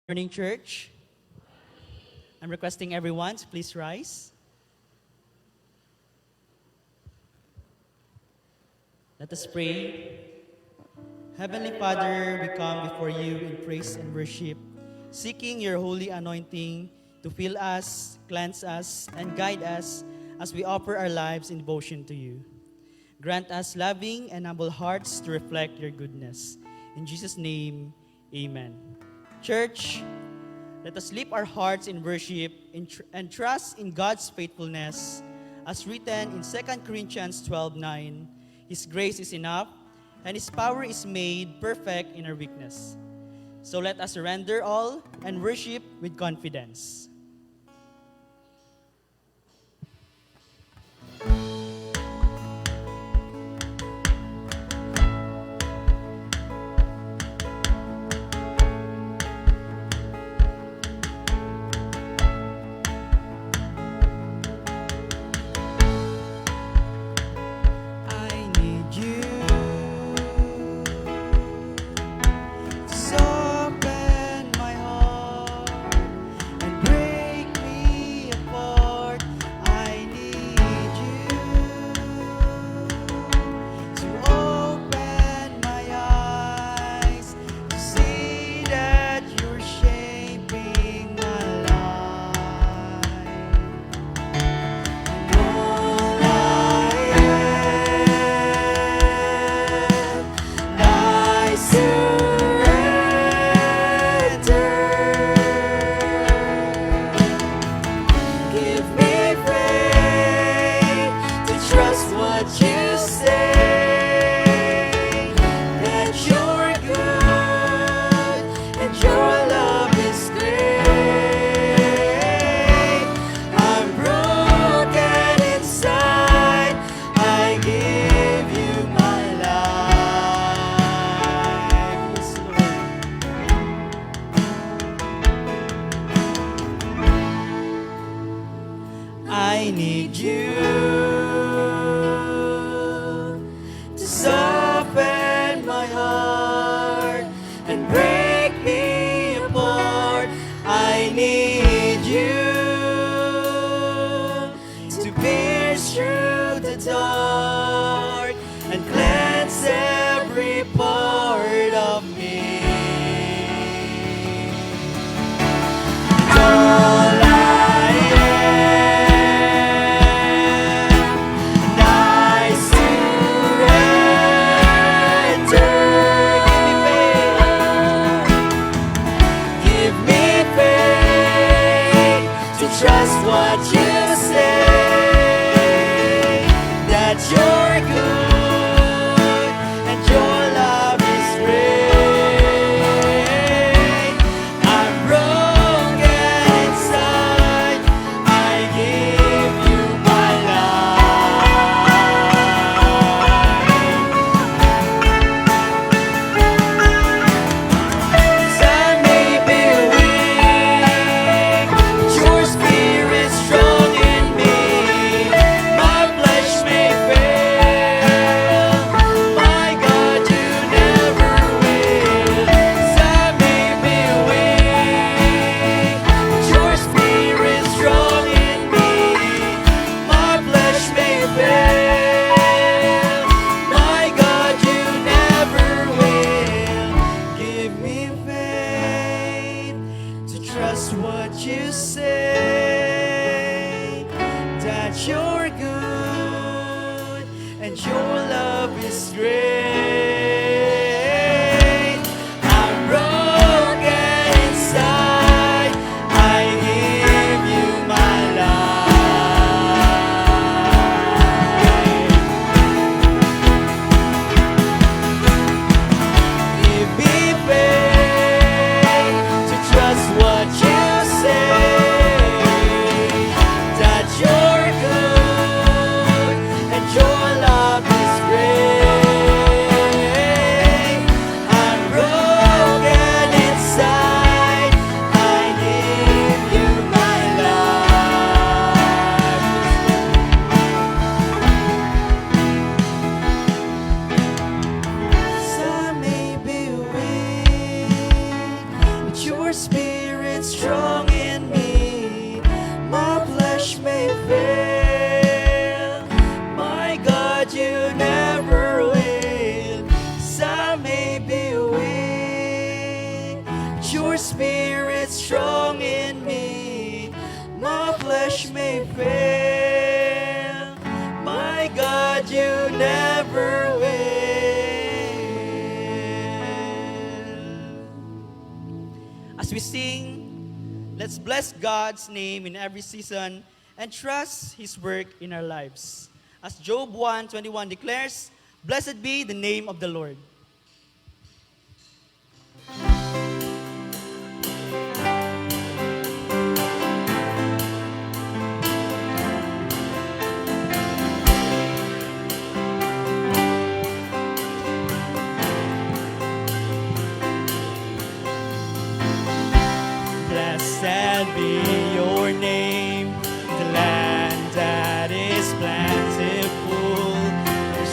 Morning, church. I'm requesting everyone to please rise. Let us pray. Heavenly Father, we come before you in praise and worship, seeking your holy anointing to fill us, cleanse us, and guide us as we offer our lives in devotion to you. Grant us loving and humble hearts to reflect your goodness. In Jesus' name, amen. Church, let us lift our hearts in worship and trust in God's faithfulness. As written in 2 Corinthians 12:9, His grace is enough, and His power is made perfect in our weakness. So let us surrender all and worship with confidence. I need you to soften my heart and break strong in me. My flesh may fail. My God, you never will. Some may be weak. Your spirit strong in me. My flesh may fail. My God, you never will. As we sing, let's bless God's name in every season and trust His work in our lives. As Job 1:21 declares, "Blessed be the name of the Lord." Blessed be your name, the land that is plentiful.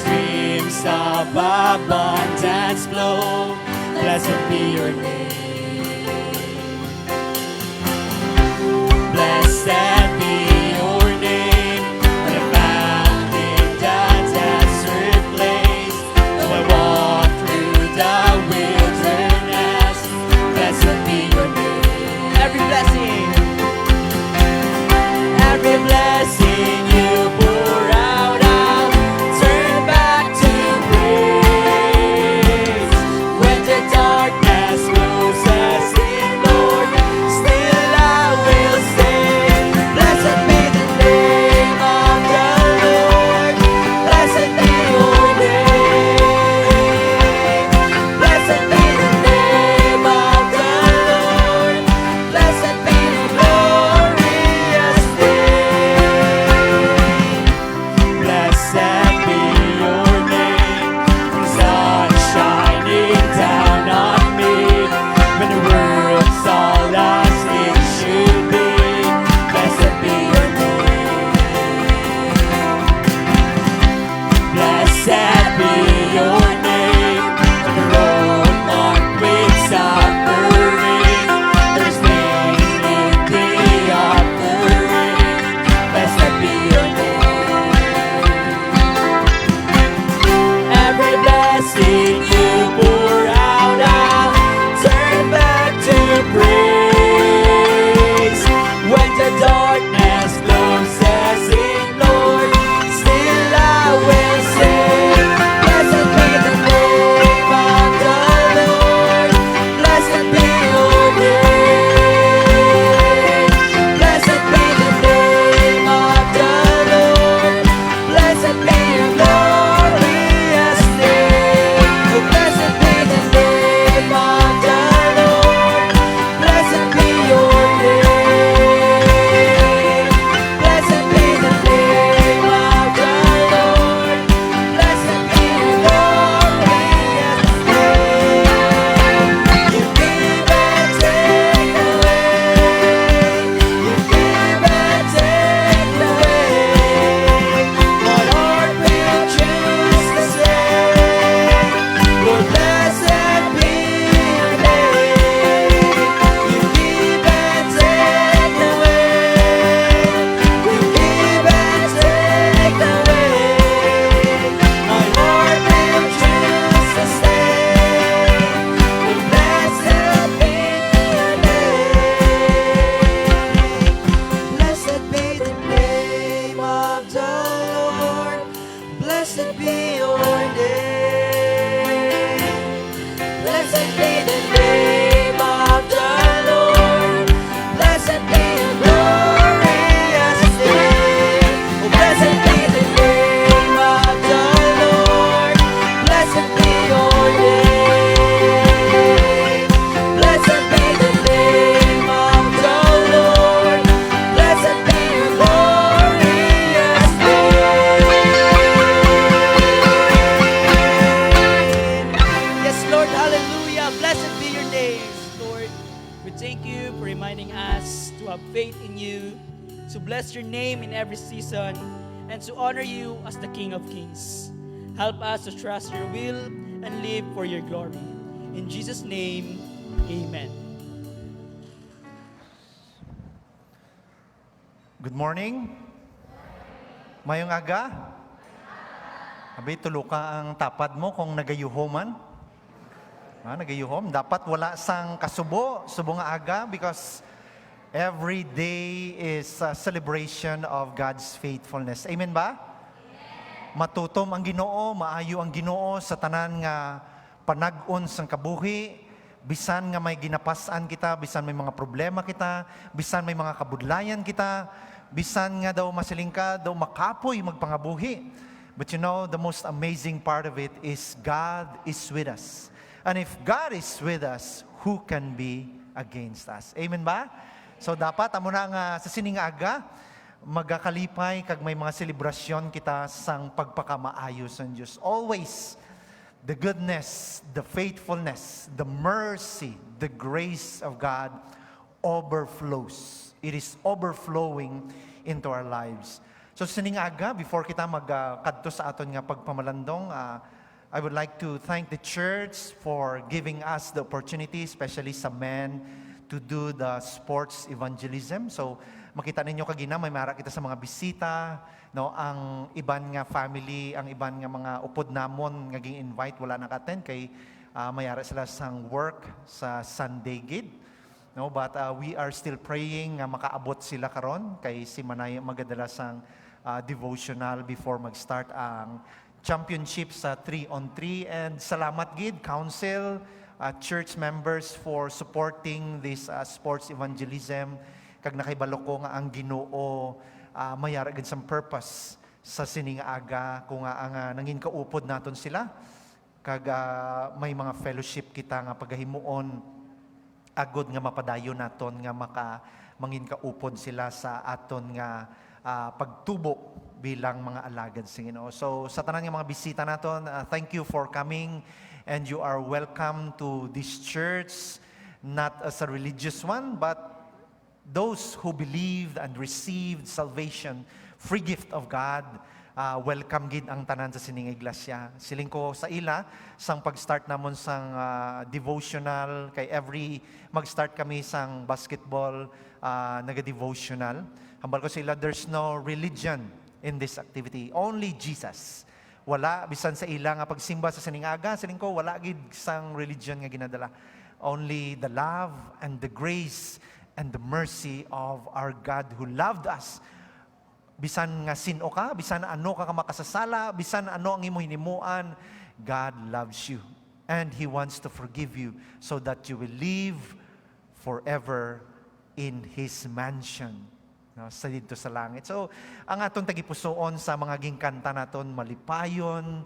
Streams of abundance flow. Blessed be your name. Blessed be your name, when I found in the desert place. Though I walk through the wilderness, blessed be your name. Every blessing you pour out, I'll turn back to praise. When the darkness closes in, Lord, still I will sing. Blessed be the name of the Lord. Blessed be your name. Blessed be the name of the Lord. Blessed be the glorious name. Blessed be your name. The sun shining down on me when the world's all as it should be. Blessed be your name. Blessed be your name. When the road marked with suffering, there's name in the offering. Blessed be your name. Every blessing you pour out, I'll turn back to praise. When the darkness closes in, Lord, still I will sing. Blessed be the name of the Lord. Blessed be your name. Blessed be the name of the Lord. Blessed be your glorious name. Oh, blessed be the name of the Lord. Blessed be your name. Blessed be the name of the Lord. Blessed be your glorious name. You give and take away. You give and take away. My heart will choose to say, Lord, blessed be your name. You give and take away. You give and take away. My heart will choose to say, Lord, blessed be your name. Blessed be the name of the Lord. Blessed be your name. Blessed be the name of the Lord. Blessed be your glorious name. Oh, blessed be the name of the Lord. Blessed be your name. Blessed be the name of the Lord. Blessed be your glorious name. Yes, Lord, hallelujah. Blessed be your name, Lord. We thank you for reminding us to have faith in you, to bless your name in every season, and to honor you as the King of Kings. Help us to trust your will and live for your glory. In Jesus' name, amen. Good morning. Mayong aga. Abi, tulo ka ang tapad mo kung nagayuhoman. Nagayuhom. Dapat wala sang kasubo, subo nga aga because every day is a celebration of God's faithfulness. Amen ba? Matutom ang Ginoo, maayo ang Ginoo sa tanan nga panag-on sang kabuhi, bisan nga may ginapasan kita, bisan may mga problema kita, bisan may mga kabudlayan kita, bisan nga daw masiling ka, daw makapoy magpangabuhi. But you know, the most amazing part of it is God is with us. And if God is with us, who can be against us? Amen ba? So dapat, amo na nga sa sining aga, magakalipay kag may mga selebrasyon kita sang pagpakamaayos ng Diyos. Always, the goodness, the faithfulness, the mercy, the grace of God overflows. It is overflowing into our lives. So sining aga, before kita magkadto sa aton nga pagpamalandong, I would like to thank the church for giving us the opportunity, especially sa men, to do the sports evangelism. So makita ninyo kagina, may mara kita sa mga bisita, no, ang iban nga family, ang iban nga mga upod namon nga ging-invite wala naka-attend kay mayara sila sang work sa Sunday gid. No, but we are still praying nga makaabot sila karon kay si Manay magadala sang devotional before mag-start ang championship sa 3-on-3. And salamat gid council, church members for supporting this sports evangelism. Kag nakibalo ko nga ang Ginoo mayara gid sang purpose sa sining aga kung ang nangin kaupod naton sila kag may mga fellowship kita nga pagahimuon agod nga mapadayon naton nga mangin kaupod sila sa aton nga pagtubo bilang mga alagad sa Ginoo. So sa tanan nga mga bisita naton, thank you for coming and you are welcome to this church, not as a religious one but those who believed and received salvation, free gift of God. Welcome gid ang tanan sa sining iglesia. Siling ko sa ila sang pag-start namon sang devotional kay every mag-start kami sang basketball naga-devotional. Hambal ko sa ila, there's no religion in this activity, only Jesus. Wala bisan sa ila nga pagsimba sa sining aga, siling ko wala gid sang religion nga ginadala. Only the love and the grace and the mercy of our God who loved us. Bisan nga sino ka, bisan ano ka makasasala, bisan ano ang imo hinimuan, God loves you. And He wants to forgive you so that you will live forever in His mansion. No, sa dito sa langit. So, ang atong tagipusoon sa mga gingkanta naton malipayon,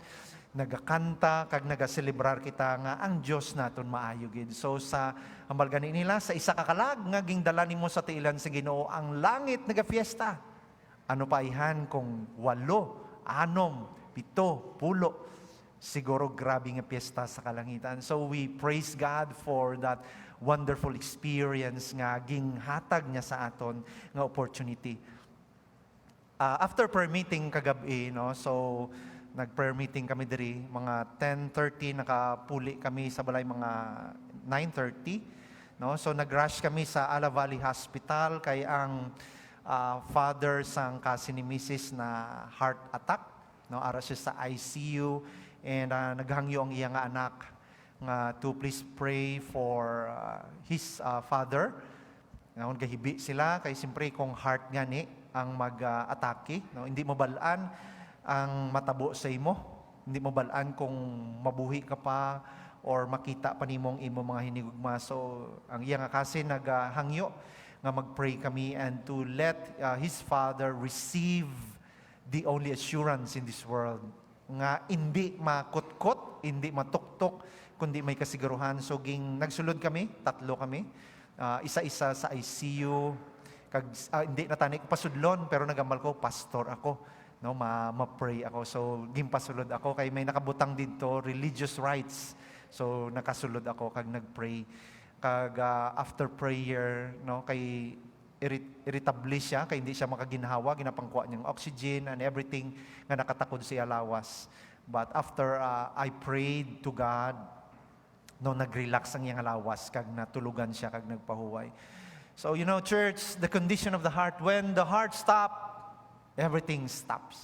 nagakanta, kag nagaselebrar kita nga ang Diyos naton maayo gid. So sa hambal gani nila sa isa ka kalag nga gingdala nimo sa tiilan sa Ginoo ang langit nagafiesta. Ano pa ihan kung 8, 6, 7, 10. Siguro grabe nga piyesta sa kalangitan. So we praise God for that wonderful experience nga ginghatag niya sa aton nga opportunity. After prayer meeting kagabi, no, so nag-prayer meeting kami diri, mga 10:30 nakapuli kami sa balay mga 9:30, no? So nag-rush kami sa Ala Valley Hospital kay ang father sang kasi ni Mrs. na heart attack, no? Ara siya sa ICU and naghangyo ang iya nga anak nga to please pray for his father. Ngayon gahibi sila kay simpre kung heart nga ni ang mag-atake, no? Hindi mo balaan ang matabo sa imo. Hindi mo balaan kung mabuhi ka pa or makita pa nimong imo mga hinigugma. So, ang iya nga kasi naghangyo nga mag-pray kami and to let his father receive the only assurance in this world. Nga hindi makutkot, hindi matuktok, kundi may kasiguruhan. So, nagsulod kami, 3 kami. Isa-isa sa ICU. Hindi natani ko pasudlon, pero nagambal ko, pastor ako. No, ma-pray ako. So, gimpasulod ako kay may nakabutang dito religious rights. So, nakasulod ako kag nagpray. Kag after prayer, no, kay irritable siya kay hindi siya makaginhawa, ginapangkuha niyang oxygen and everything nga nakatakod siya lawas. But after I prayed to God, no, nag-relax ang iyang lawas kag natulugan siya kag nagpahuway. So, church, the condition of the heart, when the heart stops, everything stops.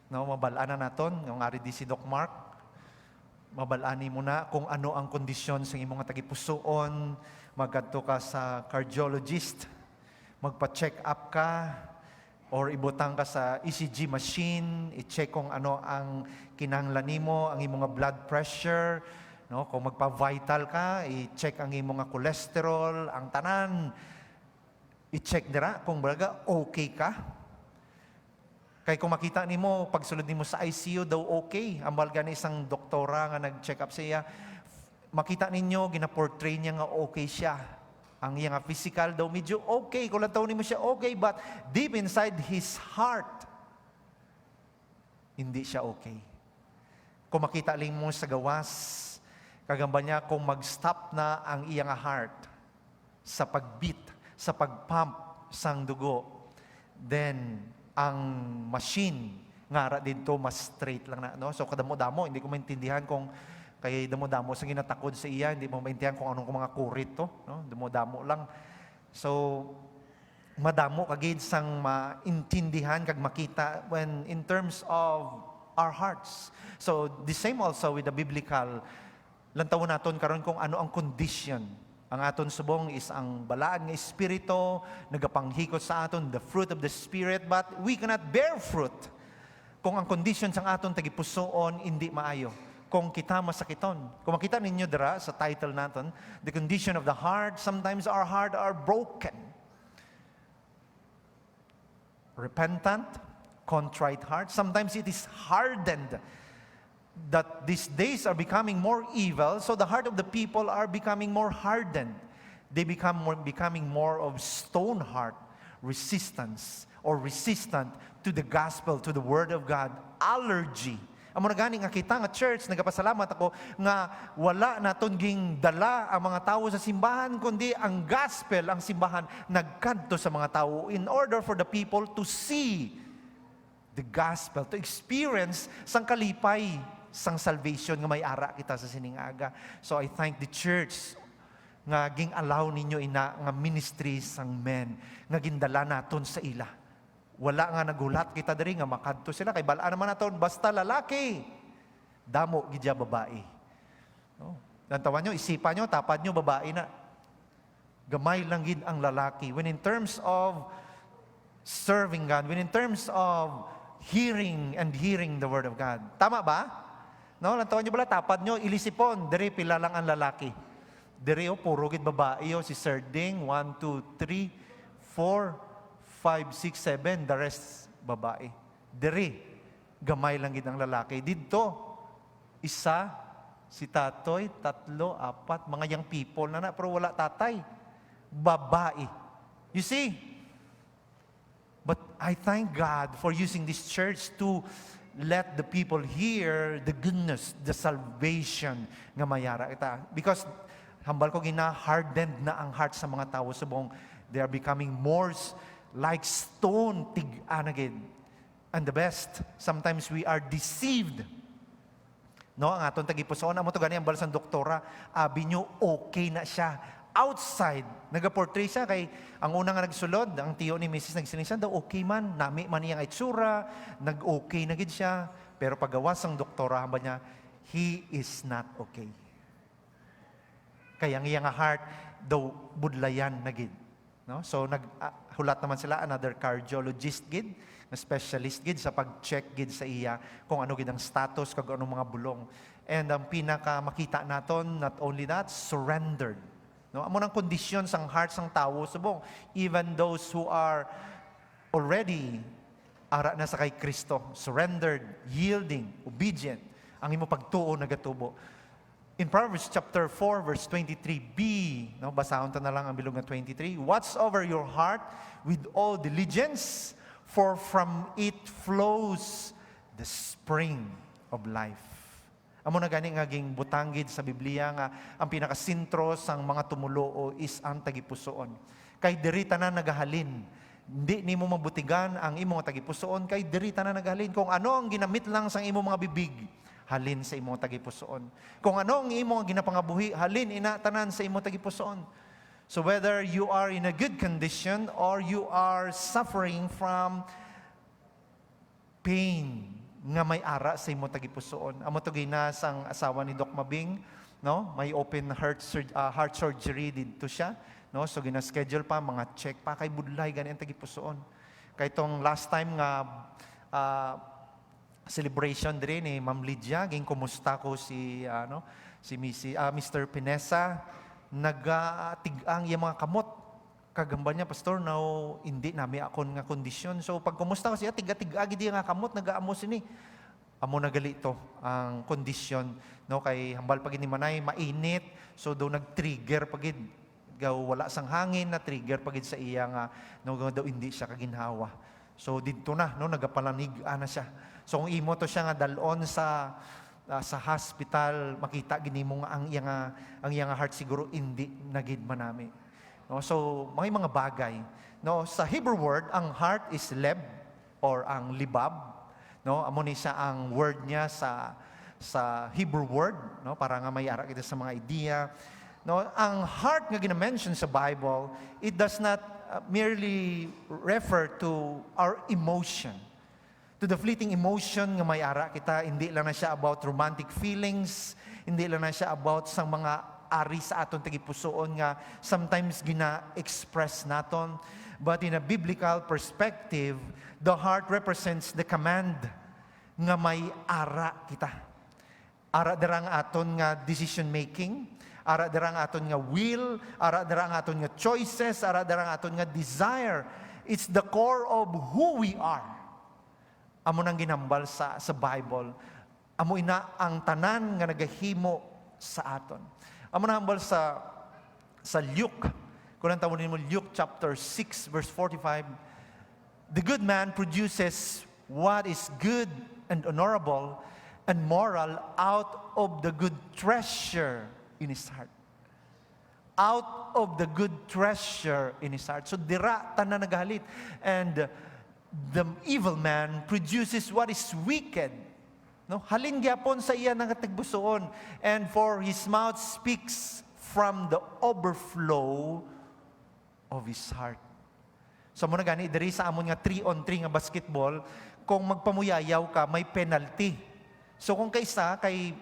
No, mabalaan na naton, yung ari di si Doc Mark, mabalani mo na kung ano ang kondisyon sa imong tagipusoon, magkadto ka sa cardiologist, magpa-check up ka, or ibutang ka sa ECG machine, i-check kung ano ang kinahanglan nimo, ang imong blood pressure, no? Kung magpa-vital ka, i-check ang imong cholesterol, ang tanan, i-check dira kung baga okay ka. Kay kung makita nimo pagsulod nimo sa ICU daw okay, ambal gani isang doktora nga nag-check up sa iya, makita ninyo gina-portray niya nga okay siya. Ang iya nga physical daw medyo okay, kung lantaw nimo siya okay, but deep inside his heart hindi siya okay. Kung makita lang mo sa gawas, kagamba niya kung mag-stop na ang iya nga heart sa pagbeat, sa pagpump sang dugo, then ang machine ngara dito mas straight lang na, no? So kadamo-damo, hindi ko maintindihan kung kay damo-damo sa ginatakod sa iya, hindi mo maintindihan kung anong mga kurit to, no? Damo-damo lang. So madamo kagid sang maintindihan kag makita when in terms of our hearts. So the same also with the biblical, lantawon naton karon kung ano ang condition. Ang aton subong is ang balaan nga espiritu, nagapanghikot sa aton, the fruit of the Spirit, but we cannot bear fruit kung ang condition sa aton tagipusoon hindi maayo. Kung kita masakiton. Kung makita ninyo dira sa title naton, the condition of the heart, sometimes our heart are broken. Repentant, contrite heart, sometimes it is hardened. That these days are becoming more evil, so the heart of the people are becoming more hardened. They becoming more of stone heart, resistant to the gospel, to the word of God, allergy. Amo na gani nga kita nga church, nagapasalamat ako nga wala naton ging dala ang mga tao sa simbahan, kundi ang gospel, ang simbahan nagkadto sa mga tao in order for the people to see the gospel, to experience sang kalipay sang salvation nga may ara kita sa siningaga. So I thank the church nga ging allow ninyo ina nga ministry sang men nga gindala naton sa ila. Wala nga nagulat kita diri nga makadto sila kay balaan naman naton basta lalaki. Damo gidya babae. No? Lantawan nyo, isipan nyo, tapad nyo babae na. Gamay lang gid ang lalaki. When in terms of serving God, when in terms of hearing the word of God. Tama ba? No, lantawan nyo bala, tapad nyo, ilisipon, diri pila lang ang lalaki. Diri puro gid babae si Sir Ding, 1, 2, 3, 4, 5, 6, 7, the rest babae. Diri, gamay lang gid ang lalaki. Dito, isa, si Tatoy, 3, 4, mga young people na pero wala tatay. Babae. You see? But I thank God for using this church to let the people hear the goodness, the salvation nga mayara kita. Because hambal ko gina-hardened na ang heart sa mga tao subong they are becoming more like stone tig-anagid. And the best, sometimes we are deceived. No, ang aton tagipusoon amo to gani ang balasang doktora, abi nyo okay na siya. Outside, nagaportray siya kay ang una nga nagsulod, ang tiyo ni Mrs. nagsiling daw okay man, nami man iyang itsura, nag-okay na gid siya, pero paggawas ang doktora ba niya, he is not okay. Kaya ang iyang heart daw budlayan na gid. No? So naghulat naman sila another cardiologist gid, na specialist gid sa pag-check gid sa iya kung ano gid ang status kag anong mga bulong. And ang pinaka makita naton, not only that, surrendered. No, amo nang kondisyon sang heart sang tawo subong, even those who are already ara na sa kay Kristo, surrendered, yielding, obedient, ang imo pagtuo nagatubo. In Proverbs chapter 4 verse 23b, no, basahon ta na lang ang bilog nga 23. Watch over your heart with all diligence, for from it flows the spring of life. Amo na gani nga ging butanggid sa Biblia nga ang pinakasentro sang mga tumuloo is ang tagipusoon. Kay diri tanan nagahalin. Hindi nimo mabutigan ang imong tagipusoon kay diri tanan nagahalin. Kung ano ang ginamit lang sang imong mga bibig, halin sa imong tagipusoon. Kung ano ang imong ginapangabuhi, halin ina tanan sa imong tagipusoon. So whether you are in a good condition or you are suffering from pain nga may ara sa imo tagipusoon. Amo to gina sang asawa ni Doc Mabing, no? May open heart surgery didto siya, no? So gina-schedule pa mga check pa kay budlay gani ang tagipusoon. Kay tong last time nga celebration dire ni Ma'am Lydia, ging kumusta ko si Mr. Pinesa, nagatigang yung mga kamot. Kagamba niya, Pastor, now hindi nami akon nga kondisyon. So pag kumusta ko siya, tiga-tiga gidi nga kamot, nagaamo sini. Amo nagali ito ang kondisyon, no? Kay hambal pagid ni Manay, mainit, so daw nag-trigger pagid. Gaw wala sang hangin na trigger pagid sa iya nga, no, daw hindi siya kaginhawa. So dito na, no, nagapalanig na siya. So kung imo to siya nga dalon sa hospital, makita gini mo nga ang iyang heart siguro hindi nagid manami. No, so mga bagay, no, sa Hebrew word ang heart is leb or ang libab, no, amo ni siya ang word niya sa Hebrew word, no, para nga may ara kita sa mga idea. No, ang heart nga gina-mention sa Bible, it does not merely refer to our emotion, to the fleeting emotion nga may ara kita. Hindi lang na siya about romantic feelings, hindi lang na siya about sa mga ari sa aton tagipusoon nga sometimes gina-express naton. But in a biblical perspective, the heart represents the command nga may ara kita. Ara dira nga aton nga decision making, ara dira nga aton nga will, ara dira nga aton nga choices, ara dira nga aton nga desire. It's the core of who we are. Amo nang ginambal sa Bible. Amo ina ang tanan nga nagahimo sa aton. Amo nang hambal sa Luke. Kung ang tawagin mo Luke chapter 6 verse 45, the good man produces what is good and honorable and moral out of the good treasure in his heart. Out of the good treasure in his heart. So dira tanan nagahalit. And the evil man produces what is wicked. No, halin gyapon sa iya nga tagbusoon, and for his mouth speaks from the overflow of his heart. So mo na gani diri sa amon nga 3-on-3 nga basketball, kung magpamuyayaw ka may penalty. So kung kaysa kay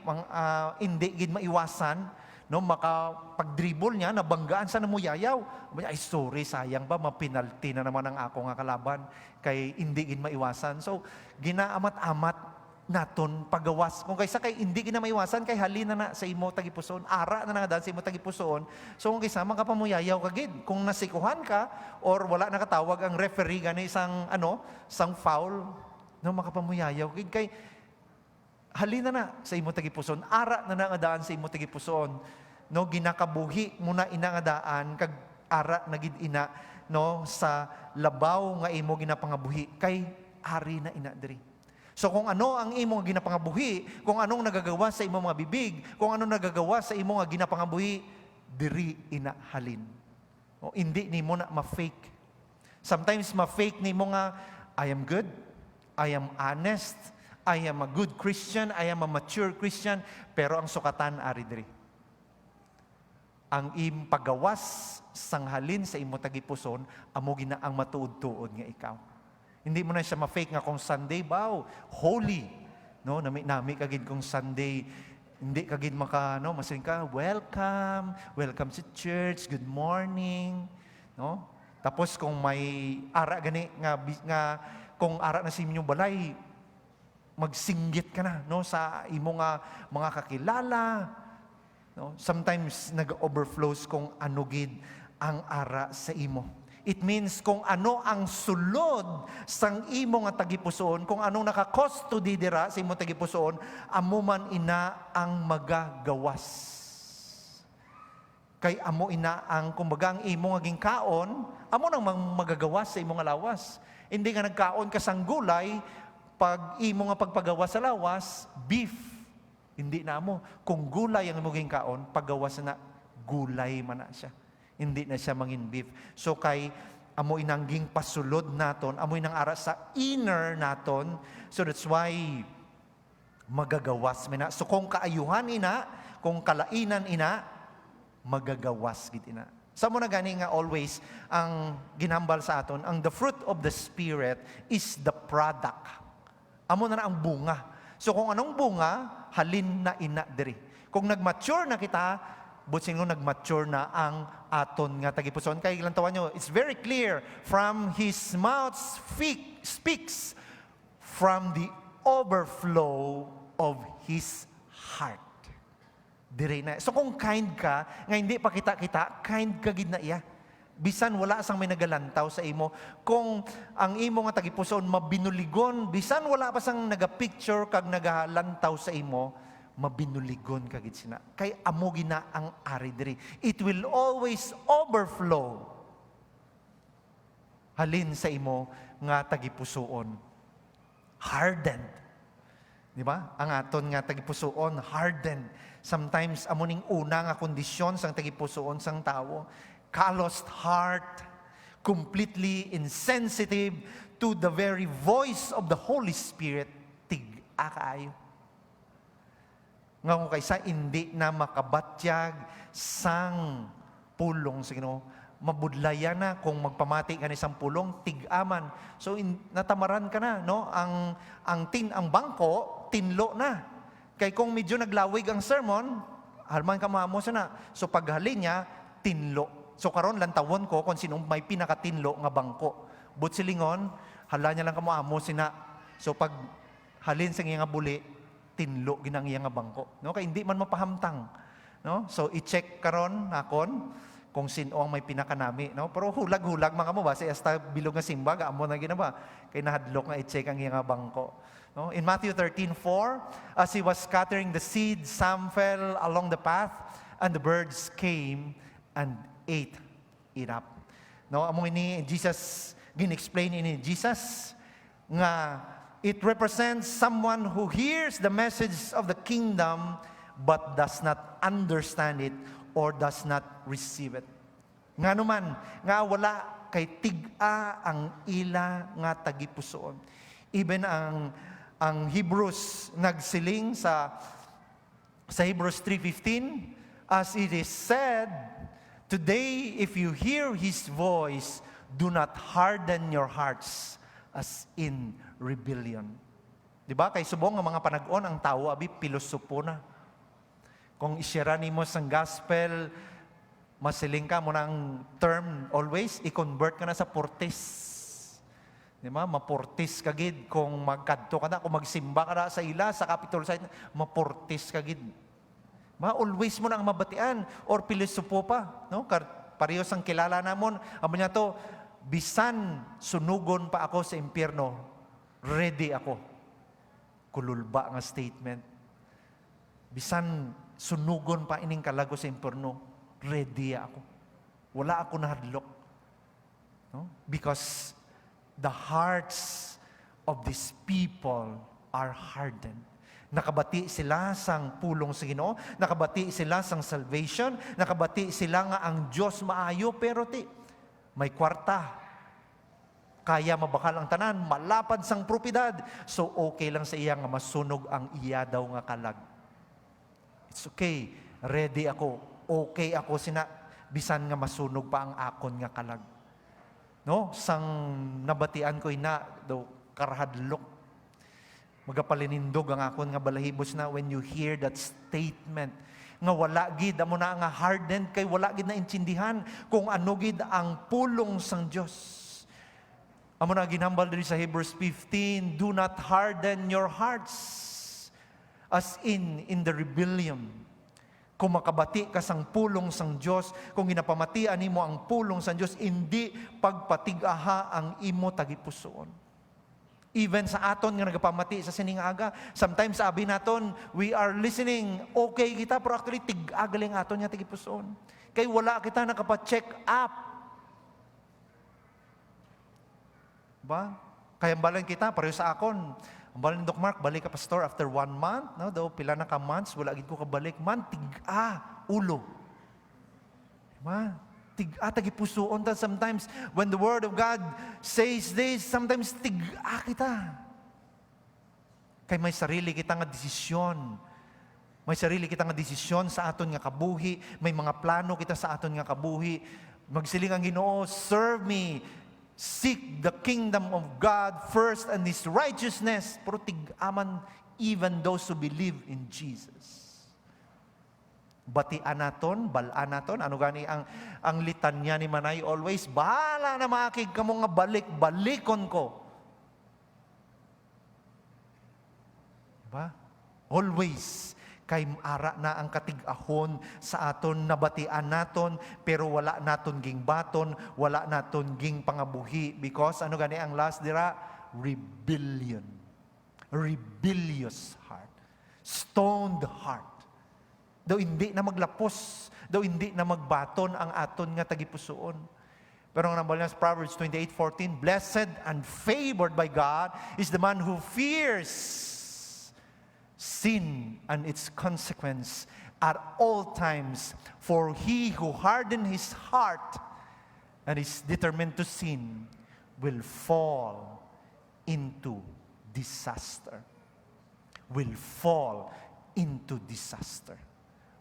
hindi gid maiwasan, no, makapag-dribble niya, nabanggaan sa namuyayaw. Ay, sorry, sayang ba, mapinalty na naman ang ako nga kalaban, kay hindi gin maiwasan. So, ginaamat-amat naton pagawas. Kung kaysa kay hindi gina maiwasan, kay halina na sa imo tagipusoon, ara na nga sa imo tagipusoon. So, kung kaysa, makapamuyayaw ka gid. Kung nasikuhan ka, or wala nakatawag ang referee, gani isang foul, no, makapamuyayaw gid. Kay, halina na sa imo tagipusoon, ara na nangadaan sa imo tagipusoon, no, ginakabuhi muna inangadaan kag ara na gid ina, no, sa labaw nga imo ginapangabuhi kay ari na ina diri. So kung ano ang imo nga ginapangabuhi, kung anong nagagawa sa imo mga bibig, kung anong nagagawa sa imo nga ginapangabuhi, diri ina halin. O hindi nimo na ma-fake. Sometimes ma-fake nimo nga I am good, I am honest, I am a good Christian, I am a mature Christian, pero ang sukatan ari diri. Ang pagawas sang halin sa imo tagipuson, amo gina ang matuod-tuod nga ikaw. Hindi mo na siya ma-fake nga kung Sunday baw, holy, no, nami kagid kung Sunday, hindi kagid masin ka, welcome sa church, good morning, no? Tapos kung may ara gani nga kung ara na sa inyong balay, magsinggit ka na, no, sa imo nga mga kakilala, no? Sometimes nag-overflows kung ano gid ang ara sa imo. It means kung ano ang sulod sang imo nga tagipusoon, kung anong naka-custody dira sa imo tagipusoon, amo man ina ang magagawas. Kay amo ina ang kumbaga ang imo nga gingkaon, amo nang magagawas sa imo nga lawas. Hindi nga nagkaon ka sang gulay, pag imo nga pagpagawas sa lawas, beef. Hindi na mo. Kung gulay ang imong kaon, paggawas na gulay man na siya. Hindi na siya mangin beef. So kay amo inangging pasulod naton, amo inang ara sa inner naton. So that's why magagawas man na. So kung kaayuhan ina, kung kalainan ina, magagawas gid ina. Sa mo na gani nga always, ang ginhambal sa aton, ang the fruit of the Spirit is the product. Amo na ang bunga. So kung anong bunga, halin na ina diri. Kung nag-mature na kita, butsin ko nag-mature na ang aton nga tagipuson. Kaya ilang tawa nyo, it's very clear, from His mouth speaks from the overflow of His heart. Dire na. So kung kind ka, nga hindi pa kita-kita, kind ka gid na iya. Bisan wala sang may nagalantaw sa imo. Kung ang imo nga tagipuson mabinuligon, bisan wala pa sang naga-picture kag nagalantaw sa imo, mabinuligon ka gid sina. Kay amo gina ang ari diri. It will always overflow. Halin sa imo nga tagipusoon. Hardened. Di ba? Ang aton nga tagipusoon, hardened. Sometimes, amuning una nga kondisyon sang tagipusoon sang tao, calloused heart, completely insensitive to the very voice of the Holy Spirit, tig-a kaayo. Nga kung kaysa hindi na makabatyag sang pulong sa Ginoo, mabudlayan na kung magpamati ka ni sang pulong, tig-aman. So natamaran ka na, no? Ang bangko tinlo na. Kay kung medyo naglawig ang sermon, halman ka maamo na. So paghalin niya, tinlo. So karon lantawon ko kung sino may pinakatinlo nga bangko. But silingon, hala niya lang kamo sina. So pag halin sa nga buli, tinlo ginang iya nga bangko. No? Kay hindi man mapahamtang. No? So i-check karon nakon kung sino ang may pinakanami. No? Pero hulag-hulag mga mo ba? Sa hasta bilog nga simba, gaamo na ginaba. Kay nahadlok nga i-check ang iya nga bangko. No? In Matthew 13:4, as he was scattering the seed, some fell along the path, and the birds came and ate it up. No, among ini Jesus gin-explain ini Jesus nga it represents someone who hears the message of the kingdom but does not understand it or does not receive it. Nga naman, nga wala kay tig-a ang ila nga tagipusoon. Even ang Hebrews nagsiling sa Hebrews 3:15, as it is said, today if you hear His voice, do not harden your hearts as in rebellion. Di ba? Kay subong nga mga panag-on ang tao abi pilosopo na. Kung isyara nimo sang gospel, masiling ka mo ng term always, i-convert ka na sa portis. Di ba? Maportis ka gid kung magkadto ka na, kung magsimba ka na sa ila, sa Capitol site, maportis ka gid. Always mo na ang mabatian or pilosopo pa. No? Parehas ang kilala namon. Amo niya to, bisan sunugon pa ako sa impyerno, ready ako. Kululba nga statement. Bisan sunugon pa ining kalago sa impyerno, ready ako. Wala ako nahadlok. No? Because the hearts of these people are hardened. Nakabati sila sang pulong sa Ginoo, nakabati sila sang salvation, nakabati sila nga ang Dios maayo, pero may kwarta. Kaya mabakal ang tanan, malapad sang propiedad. So okay lang sa iya nga masunog ang iya daw nga kalag. It's okay, ready ako. Okay ako sina bisan nga masunog pa ang akon nga kalag. No, sang nabatian ko ina do karahadlok. Magapalinindog ang akon nga balahibos na when you hear that statement nga wala gid amo na nga hardened kay wala gid na intindihan kung ano gid ang pulong sang Dios. Amo na ginhambal diri sa Hebrews 15, do not harden your hearts as in the rebellion. Kung makabati ka sang pulong sang Dios, kung ginapamatian nimo ang pulong sang Dios, hindi pagpatig-aha ang imo tagipusoon. Even sa aton nga nagapamati sa sining aga, sometimes sabi naton, we are listening, okay kita, pero actually tig-agaling aton nga tagipusoon. Kay wala kita nakapa-check up. Ba? Kaya balang kita, pareho sa akon, ang balang ni Doc Mark, balik ka pastor after 1 month, no? Daw pila na ka months, wala gid ko kabalik. Man, ulo. Diba? Tagipusoon ta sometimes. When the Word of God says this, sometimes kita. Kay may sarili kita nga desisyon May sarili kita nga desisyon sa aton nga kabuhi, may mga plano kita sa aton nga kabuhi. Magsiling ang Ginoo, serve me, seek the kingdom of God first and His righteousness. Pero tig-aman even those who believe in Jesus. Batian naton, balaan naton, ano gani ang litanya ni Manay always, bahala na makig ka mo nga balik-balikon ko. Diba? Always, kay ara na ang katig-ahon sa aton, nabatian naton, pero wala naton ging baton, wala naton ging pangabuhi. Because, ano gani ang last dira? Rebellion. Rebellious heart. Stoned heart. Daw hindi na maglapos, daw hindi na magbaton ang aton nga tagipusoon. Pero ang nabalik sa Proverbs 28:14, blessed and favored by God is the man who fears sin and its consequence at all times. For he who hardened his heart and is determined to sin will fall into disaster. Will fall into disaster.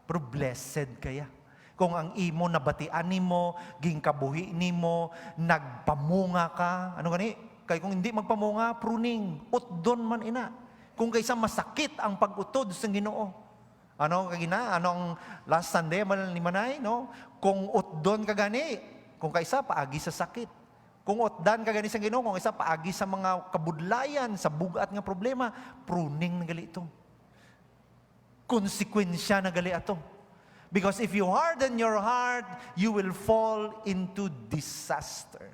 Pero blessed kaya. Kung ang imo nabatian nimo, ging kabuhi nimo, nagpamunga ka, ano gani? Kay kung hindi magpamunga, pruning, utdon man ina. Kung kaysa masakit ang pag-utod sa Ginoo. Ano kagina? Anong last Sunday ni Manay, no? Kung utdon ka gani, kung kaysa paagi sa sakit. Kung utdan ka gani sa Ginoo, kung kaysa paagi sa mga kabudlayan, sa bugat nga problema, pruning na gali ito. Konsekwensya na gali ato. Because if you harden your heart, you will fall into disaster.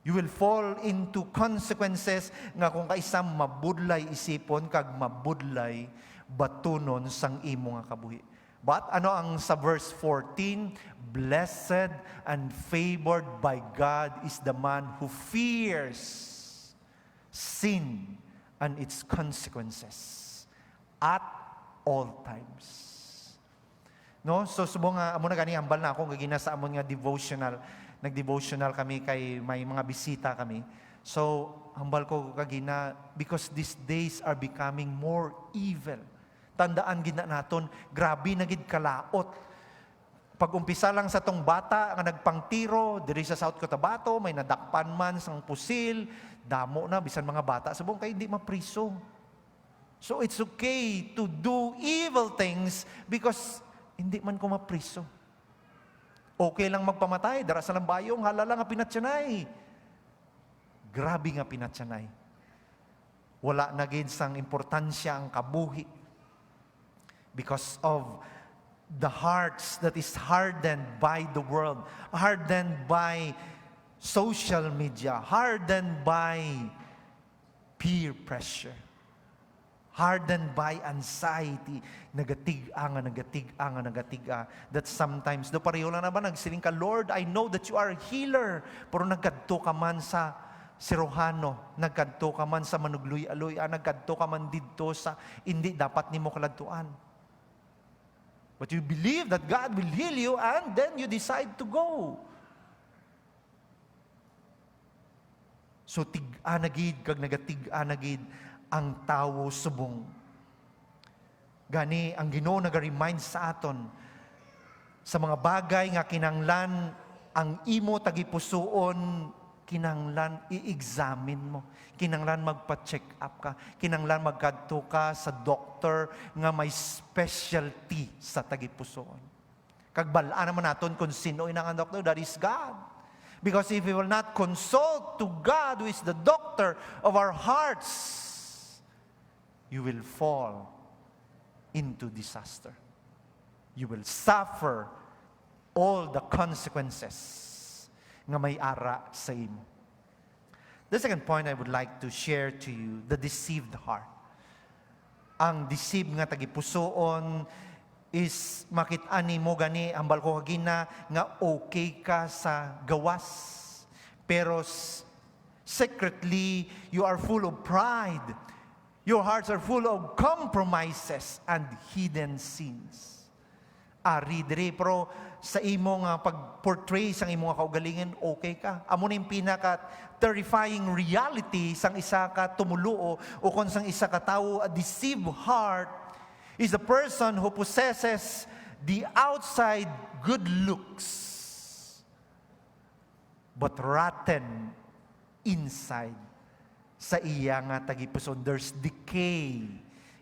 You will fall into consequences nga kung kaisang mabudlay isipon kag mabudlay batunon sang imo nga kabuhi. But ano ang sa verse 14? Blessed and favored by God is the man who fears sin and its consequences at all times. No? So subong nga amo na gani ambal na ako gagina sa amon nga devotional. Nag-devotional kami kay may mga bisita kami. So hambal ko kagina because these days are becoming more evil. Tandaan gid na naton, grabe na gid kalaot. Pag umpisa lang sa tong bata nga nagpangtiro diri sa South Cotabato, may nadakpan man sang pusil, damo na bisan mga bata subong kay hindi mapriso. So it's okay to do evil things because hindi man ko mapriso. Okay lang magpamatay, dara sa lambayong, halala nga pinatsanay. Grabe nga pinatsanay. Wala na gid sang importansya ang kabuhi. Because of the hearts that is hardened by the world, hardened by social media, hardened by peer pressure. Hardened by anxiety, nagatiga. That sometimes, do pareho lang naman, nagsiling ka, Lord, I know that you are a healer. Pero nagkadto ka man sa sirohano, nagkadto ka man sa manugluy-aloy, nagkadto ka man dito sa hindi dapat nimo kaladtuan. But you believe that God will heal you and then you decide to go. So tig-anagid, kag nagatig-anagid, ang tawo subong. Gani ang Ginoo naga-remind sa aton sa mga bagay nga kinanglan ang imo tagipusoon, kinanglan i-examine mo, kinanglan magpa-check up ka, kinanglan magkadto ka sa doctor nga may specialty sa tagipusoon. Kag balaan naman naton kung sino inang doctor, that is God. Because if we will not consult to God who is the doctor of our hearts, you will fall into disaster. You will suffer all the consequences nga may ara sa imo. The second point I would like to share to you, the deceived heart. Ang deceived nga tagipusoon is makit-ani mo gani ang balko kagina nga okay ka sa gawas. Pero secretly, you are full of pride. Your hearts are full of compromises and hidden sins. ari diri, pero sa imo nga pag-portray sang imo nga kaugalingon, okay ka. Amo na yung pinaka terrifying reality sang isa ka tumuluo o kung sang isa ka tao, a deceived heart is the person who possesses the outside good looks but rotten inside. Sa iya nga tagipuson, there's decay,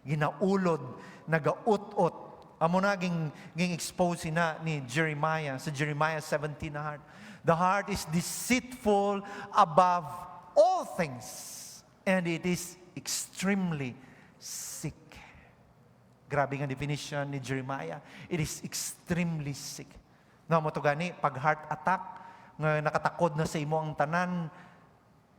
ginaulod, nagaut-ut. Amo na ging expose na ni Jeremiah sa Jeremiah 17 na heart. The heart is deceitful above all things, and it is extremely sick. Grabe nga definition ni Jeremiah. It is extremely sick. No, mo to gani, pag heart attack, nga nakatakod na sa imo ang tanan,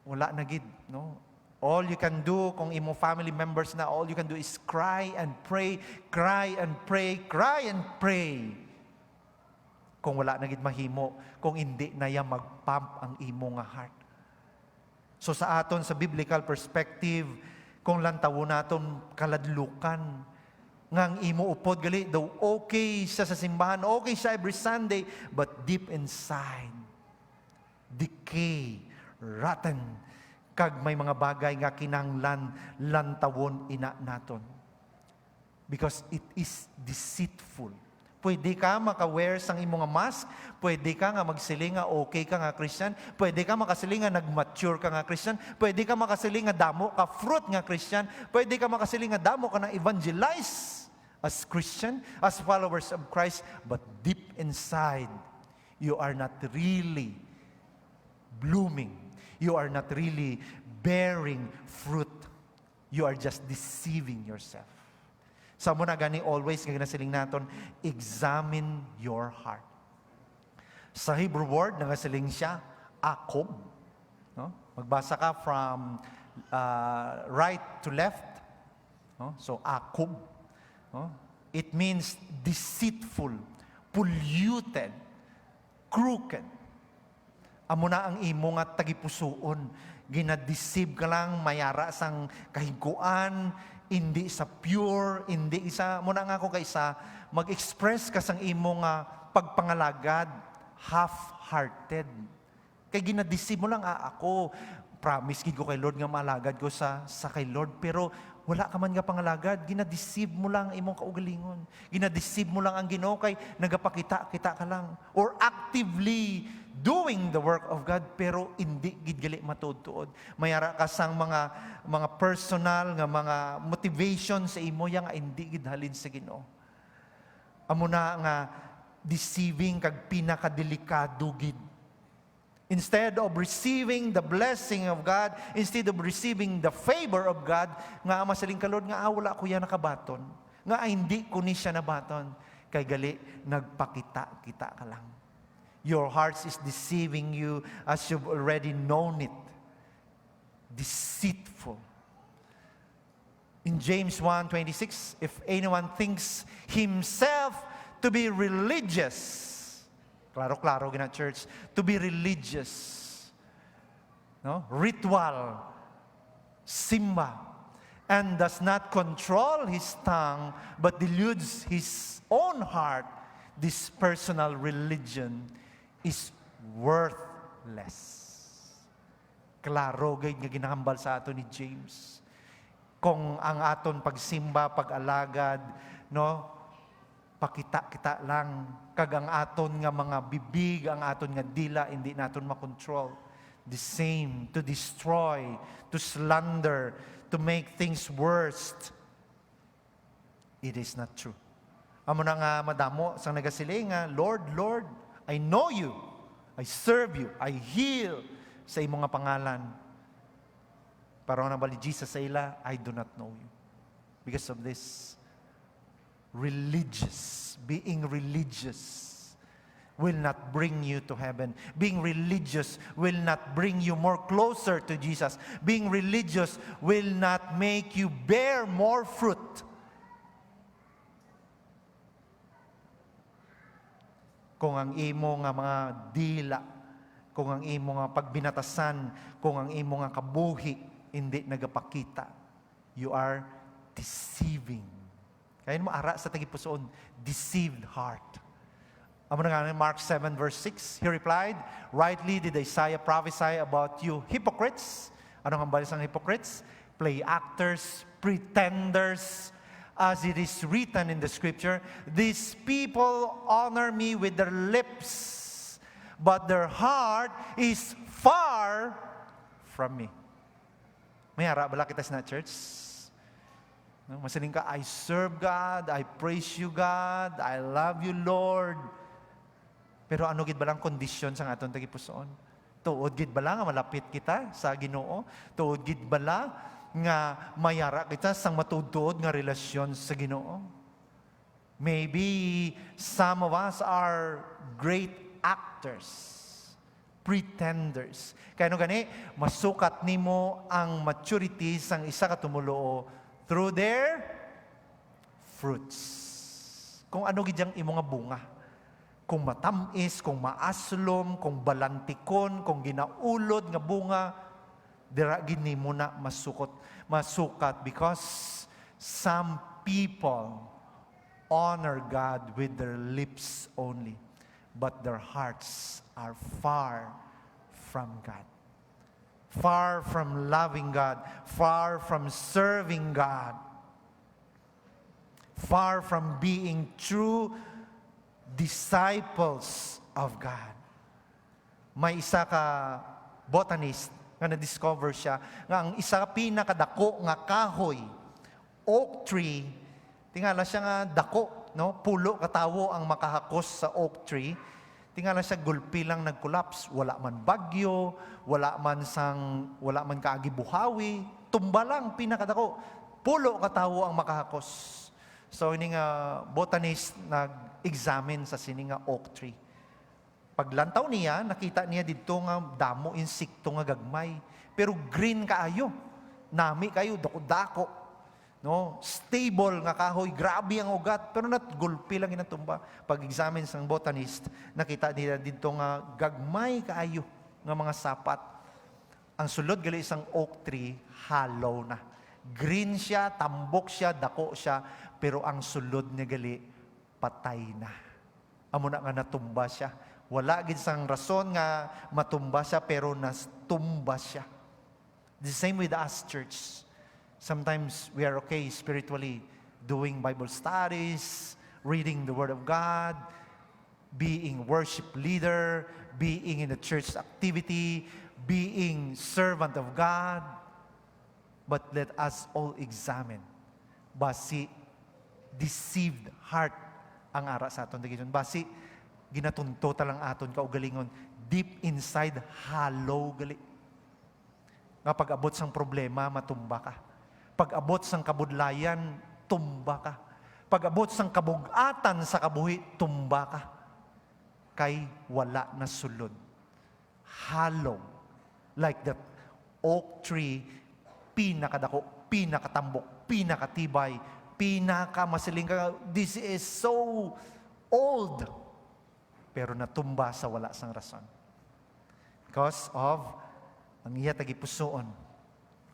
wala na gid, no? All you can do, kung imo family members na, all you can do is cry and pray, cry and pray, cry and pray. Kung wala na gid mahimo, kung hindi na ya magpump ang imo nga heart. So sa aton, sa biblical perspective, kung lantawo naton kaladlukan, ngang imo upod gali, daw okay siya sa simbahan, okay siya every Sunday, but deep inside, decay, rotten, kag may mga bagay nga kinahanglan lantawon ina naton. Because it is deceitful. Pwede ka maka-wear sang imo nga mask, pwede ka nga magsiling nga okay ka nga Christian, pwede ka makasiling nga nag-mature ka nga Christian, pwede ka makasiling nga damo ka fruit nga Christian, pwede ka makasiling nga damo ka na evangelize as Christian, as followers of Christ, but deep inside, you are not really blooming. You are not really bearing fruit. You are just deceiving yourself. Sa muna gani always nga ginasiling naton, examine your heart. Sa Hebrew word, nangasiling siya, akob. No? Magbasa ka from right to left. No? So, akob. No? It means deceitful, polluted, crooked. Amo na ang imo nga tagipusoon, ginadeceive ka lang, mayara sang kahiguan, hindi sa pure, hindi isa, muna nga ako kaysa, mag-express ka sang imo nga pagpangalagad, half-hearted. Kay ginadeceive mo lang, ako, promise gid ko kay Lord nga malagad ko sa kay Lord, pero wala ka man nga pangalagad, ginadeceive mo lang imong kaugalingon. Ginadeceive mo lang ang Ginoo kay nagapakita-kita ka lang. Or actively doing the work of God, pero hindi gid gali matuod-tuod. Mayara ka sang mga personal nga mga motivation sa imo yang hindi gid halin sa Ginoo. Amo na nga deceiving kag pinakadelikado gid. Instead of receiving the blessing of God, instead of receiving the favor of God, nga masaling ka Lord, nga wala ko yan nakabaton. Nga hindi ko ni siya nabaton. Kay gali, nagpakita-kita ka lang. Your heart is deceiving you as you've already known it. Deceitful. In James 1:26, if anyone thinks himself to be religious, klaro-klaro gina church, to be religious, no? Ritual, simba, and does not control his tongue, but deludes his own heart, this personal religion is worthless. Klaro gayud nga ginahambal sa ato ni James. Kung ang aton pagsimba, pag-alagad, no? Pakita-kita lang, kag ang aton nga mga bibig, ang aton nga dila, hindi naton makontrol. The same, to destroy, to slander, to make things worse. It is not true. Amo na nga madamo, sang nagasiling nga, Lord, Lord, I know you, I serve you, I heal sa imo nga pangalan. Pero na bali Jesus sa ila, I do not know you. Because of this, being religious will not bring you to heaven. Being religious will not bring you more closer to Jesus. Being religious will not make you bear more fruit. Kung ang imo nga mga dila, kung ang imo nga pagbinatasan, kung ang imo nga kabuhi, hindi nagapakita, you are deceiving Kaya mo ara sa tagipusoon, deceived heart. Amo na nga, Mark 7 verse 6, he replied, "Rightly did Isaiah prophesy about you hypocrites." Ano ang balis ng hypocrites? Play actors, pretenders, as it is written in the scripture, "These people honor me with their lips, but their heart is far from me." May hara bala kita sa church? No, masaling ka, I serve God, I praise you God, I love you Lord. Pero ano gid balang kondisyon sa aton tagipusoon? Tuod gid bala nga malapit kita sa Ginoo? Tuod gid bala nga mayara kita sang matudtod nga relasyon sa Ginoo? Maybe some of us are great actors, pretenders. Kaya no gani, masukat nimo ang maturity sang isa ka tumuluo through their fruits. Kung ano gid yang imo nga bunga. Kung matamis, kung maaslom, kung balantikon, kung ginaulod nga bunga, dira gid nimo na masukat because some people honor God with their lips only, but their hearts are far from God. Far from loving God, far from serving God, far from being true disciples of God. May isa ka botanist nga na-discover siya nga ang isa ka pinakadako nga kahoy, oak tree, tingala siya nga dako, no? Pulo ka tawo ang makahakos sa oak tree. Tingala siya gulpi lang nag-collapse, wala man bagyo, wala man kaagi buhawi, tumba lang pinakadako. Pulo ka tawo ang makahakos. So ini nga botanist nag-examine sa sini nga oak tree. Paglantaw niya, nakita niya dito nga damo insekto nga gagmay. Pero green kaayo. Nami kayo, dako-dako. No? Stable nga kahoy, grabe ang ugat. Pero natgulpi lang inatumba. Pag-examine sang botanist, nakita niya dito nga gagmay kaayo nga mga sapat. Ang sulod gali isang oak tree, hollow na. Green siya, tambok siya, dako siya, pero ang sulod niya gali, patay na. Amo na nga natumba siya. Wala gid sang rason nga matumba siya, pero nastumba siya. The same with us, church. Sometimes we are okay spiritually, doing Bible studies, reading the Word of God, being worship leader, being in the church activity, being servant of God. But let us all examine. Basi deceived heart ang ara sa aton dagiton. Basi ginatunto talang aton kaugalingon deep inside hollow gali. Nga pag-abot sang problema matumba ka. Pag-abot sang kabudlayan tumba ka. Pag-abot sang kabug-atan sa kabuhi tumba ka. Kay wala na sulod. Hollow like that oak tree, pinakadako, pinakatambok, pinakatibay, pinakamasiling ka, this is so old. Pero natumba sa wala sang rason. Because of ang iya tagipusoon.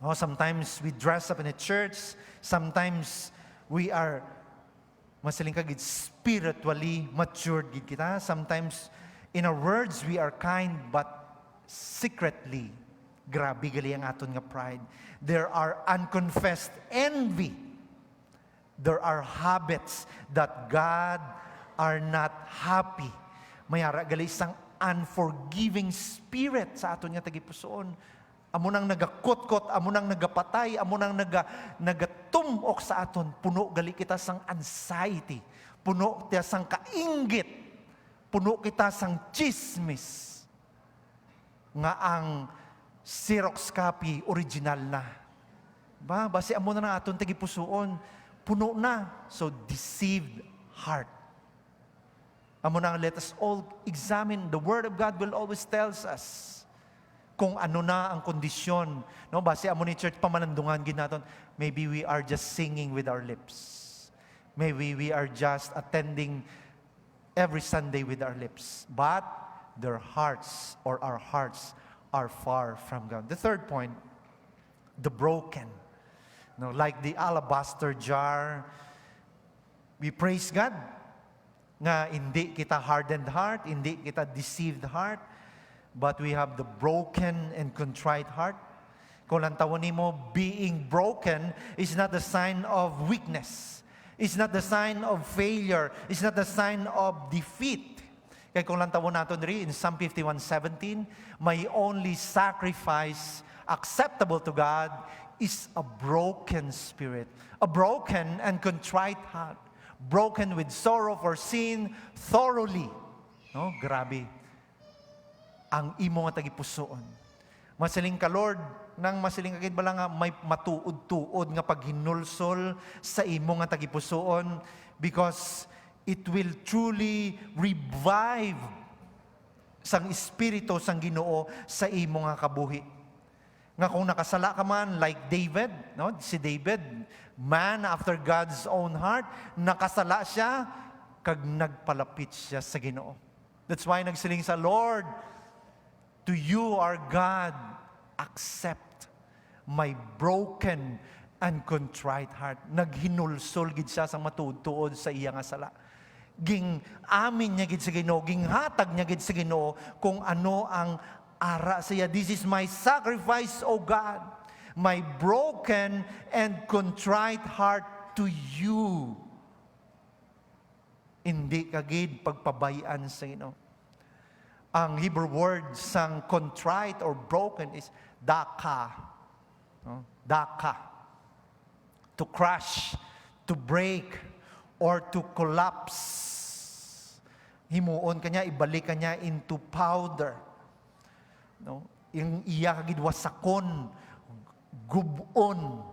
Oh, sometimes we dress up in a church, sometimes we are masiling kagid spiritually matured gid kita. Sometimes in our words we are kind, but secretly grabe gali ang aton nga pride. There are unconfessed envy. There are habits that God are not happy. Mayara gali isang unforgiving spirit sa aton nga tagipusoon. Amo nang nagakutkot, amo nang nagapatay, amo nang nagatumok sa aton. Puno gali kita sang anxiety. Puno kita sang kainggit. Puno kita sang chismis. Nga ang Xerox copy original na. Ba, basi amo na aton tagipusoon. Puno na. So, deceived heart. Amo na, let us all examine. The Word of God will always tells us kung ano na ang kondisyon. No? Basi amo ni church pamanandungan ginaton. Maybe we are just singing with our lips. Maybe we are just attending every Sunday with our lips. But their hearts or our hearts are far from God. The third point, the broken. No, like the alabaster jar, We praise God nga hindi kita hardened heart, hindi kita deceived heart, but we have the broken and contrite heart. Kung lantawan nimo, being broken is not the sign of weakness. It's not the sign of failure. It's not the sign of defeat. Kaya kung lantawan natin rin in Psalm 51:17, my only sacrifice acceptable to God is a broken spirit, a broken and contrite heart, broken with sorrow for sin thoroughly. No, grabe. Ang imo nga tagipusoon. Masiling ka, Lord, nang masiling agad bala nga may matuod-tuod nga paghinulsol sa imo nga tagipusoon, because it will truly revive sang espiritu sang Ginoo sa imo nga kabuhi. Nga kung nakasala ka man, like David, no? Si David, man after God's own heart, nakasala siya, kag nagpalapit siya sa Ginoo. That's why nagsiling sa Lord, to you, our God, accept my broken and contrite heart. Naghinulsol gid siya sang matuod-tuod sa iya nga sala. Ging amin niya gid sa Ginoo, ging hatag niya gid sa Ginoo kung ano ang ara siya. This is my sacrifice, O God, my broken and contrite heart to you. Hindi kagid pagpabayaan sa Ginoo. Ang Hebrew word sang contrite or broken is daka. No? Daka. To crush, to break, or to collapse. Himuon kanya, ibalik kanya into powder. No? Yung iya kagid wasakon, gubon,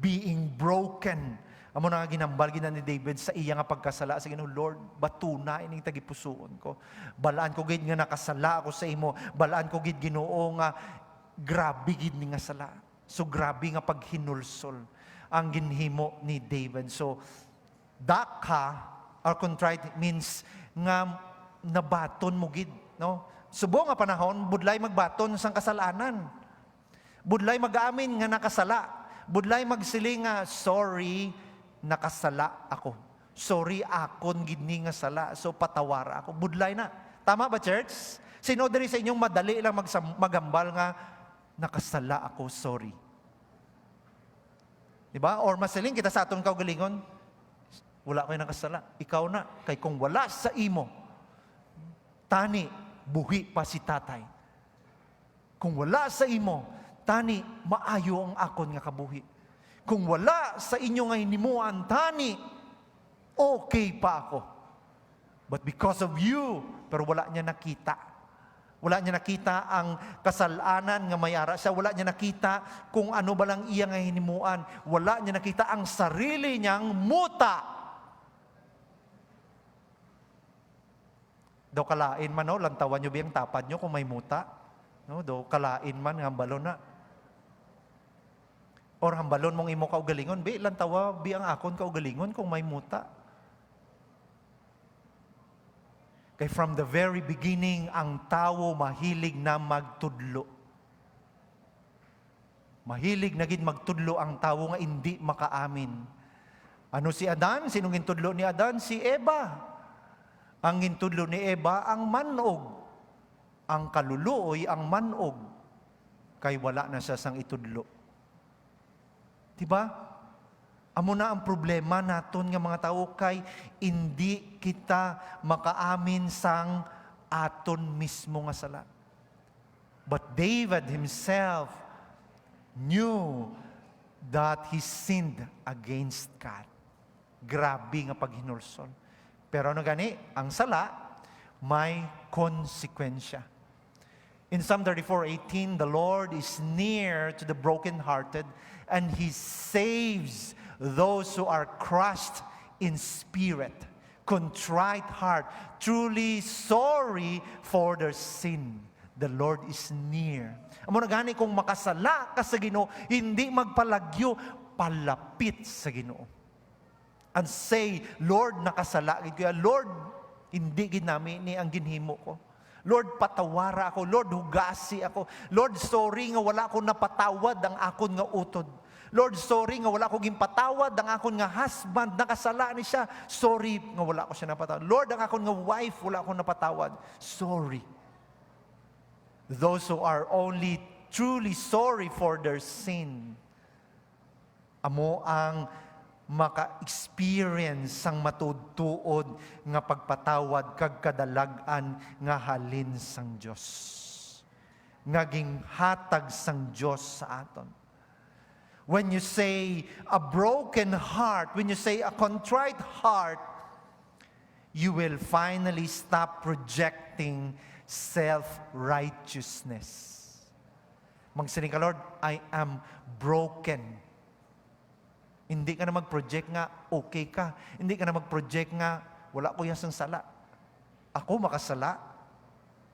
being broken. Amo na nga ginambal gina ni David sa iya nga pagkasala sa Ginoo, Lord, batuna ining tagipusoon ko. Balaan ko gid nga nakasala ako sa imo. Balaan ko gid Ginoo nga grabe gid ni nga sala. So grabe nga paghinulsol ang ginhimo ni David. So daka or contrite means nga nabaton mo gid, no? Subo nga panahon budlay magbaton sang kasalanan. Budlay mag-amin nga nakasala. Budlay magsiling nga sorry, nakasala ako. Sorry, akon gidni nga sala. So, patawara ako. Budlay na. Tama ba, church? Sino diri sa inyong madali lang magambal nga, nakasala ako, sorry. Diba? Or masiling kita sa aton kaugalingon, wala kayo nakasala. Ikaw na. Kay kung wala sa imo, tani, buhi pa si tatay. Kung wala sa imo, tani, maayo ang akon nga kabuhi. Kung wala sa inyo nga hinimuan, tani, okay pa ako. But because of you, pero wala niya nakita. Wala niya nakita ang kasalanan nga mayara siya. Wala niya nakita kung ano ba lang iya nga hinimuan. Wala niya nakita ang sarili niyang muta. Daw kalain man, no? Lantawan niyo ba yung tapad niyo kung may muta? No? Daw kalain man, hambalo na. Or hambalon mong imo kaugalingon, bi lantawa bi ang akon kaugalingon kung may muta. Kay from the very beginning, ang tao mahilig na magtudlo. Mahilig na gid magtudlo ang tao nga hindi makaamin. Ano si Adan? Sinong gintudlo ni Adan? Si Eva. Ang gintudlo ni Eva ang manog. Ang kaluluoy ang manog. Kay wala na siya sang itudlo. Diba? Amo na ang problema naton nga mga tao kay hindi kita makaamin sang aton mismo nga sala. But David himself knew that he sinned against God. Grabe nga paghinulsol. Pero ano gani? Ang sala may konsekwensya. In Psalm 34:18, the Lord is near to the brokenhearted and He saves those who are crushed in spirit, contrite heart, truly sorry for their sin. The Lord is near. Amo na gani kung makasala ka sa Ginoo, hindi magpalagyo, palapit sa Ginoo. And say, Lord, nakasala gid ko. Lord, hindi gid nami ni ang ginhimo ko. Lord, patawara ako. Lord, hugasi ako. Lord, sorry nga wala ko napatawad ang akon nga utod. Lord, sorry nga wala ko ginpatawad ang akon nga husband, nakasala ni siya. Sorry nga wala ko siya napatawad. Lord, ang akon nga wife, wala ko napatawad. Sorry. Those who are only truly sorry for their sin, amo ang maka-experience ang matudtuod nga pagpatawad kag kadalag-an nga halin sang Dios. Ngaging hatag sang Dios sa aton. When you say a broken heart, when you say a contrite heart, you will finally stop projecting self-righteousness. Magsiling ka, Lord, I am broken. Hindi ka na mag-project nga okay ka. Hindi ka na mag-project nga wala ko yasang sala. Ako makasala?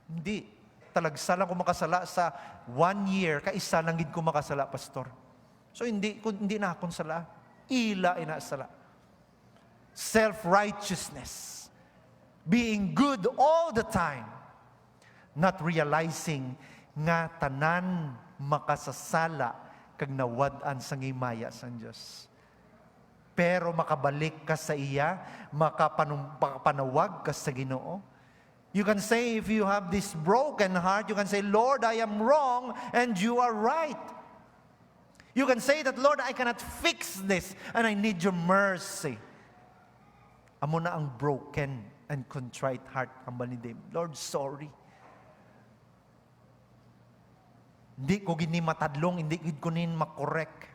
Hindi. Talagsala ko makasala sa 1 year, kaisa lang gid ko makasala, pastor. So hindi na akong sala. Ila inasala. Self-righteousness. Being good all the time. Not realizing nga tanan makasasala kag nawad-an sang himaya sang Dios. Pero makabalik ka sa iya, makapanawag ka sa Ginoo. You can say, if you have this broken heart, you can say, Lord, I am wrong and you are right. You can say that, Lord, I cannot fix this and I need your mercy. Amo na ang broken and contrite heart ang banidim. Lord, sorry. Hindi ko gini matadlong, hindi ko nin makorek.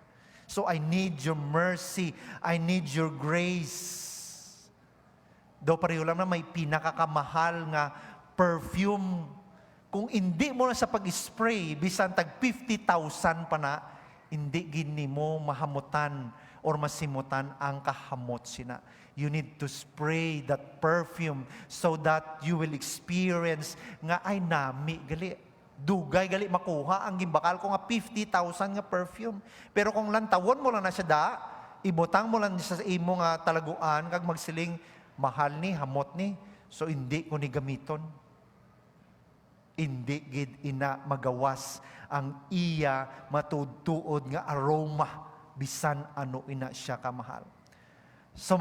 So I need your mercy. I need your grace. Daw pareho lang na may pinakakamahal nga perfume. Kung hindi mo na sa pag-spray, bisan tag 50,000 pa na, hindi gini mo mahamutan or masimutan ang kahamot sina. You need to spray that perfume so that you will experience nga ay nami gali. Dugay gali makuha ang gimbakal ko nga 50,000 nga perfume. Pero kung lantawon mo lang na siya da, ibutang mo lang sa imo nga talaguan kag magsiling mahal ni hamot ni, so hindi ko ni gamiton. Hindi gid ina magawas ang iya matudtuod nga aroma bisan ano ina siya kamahal. So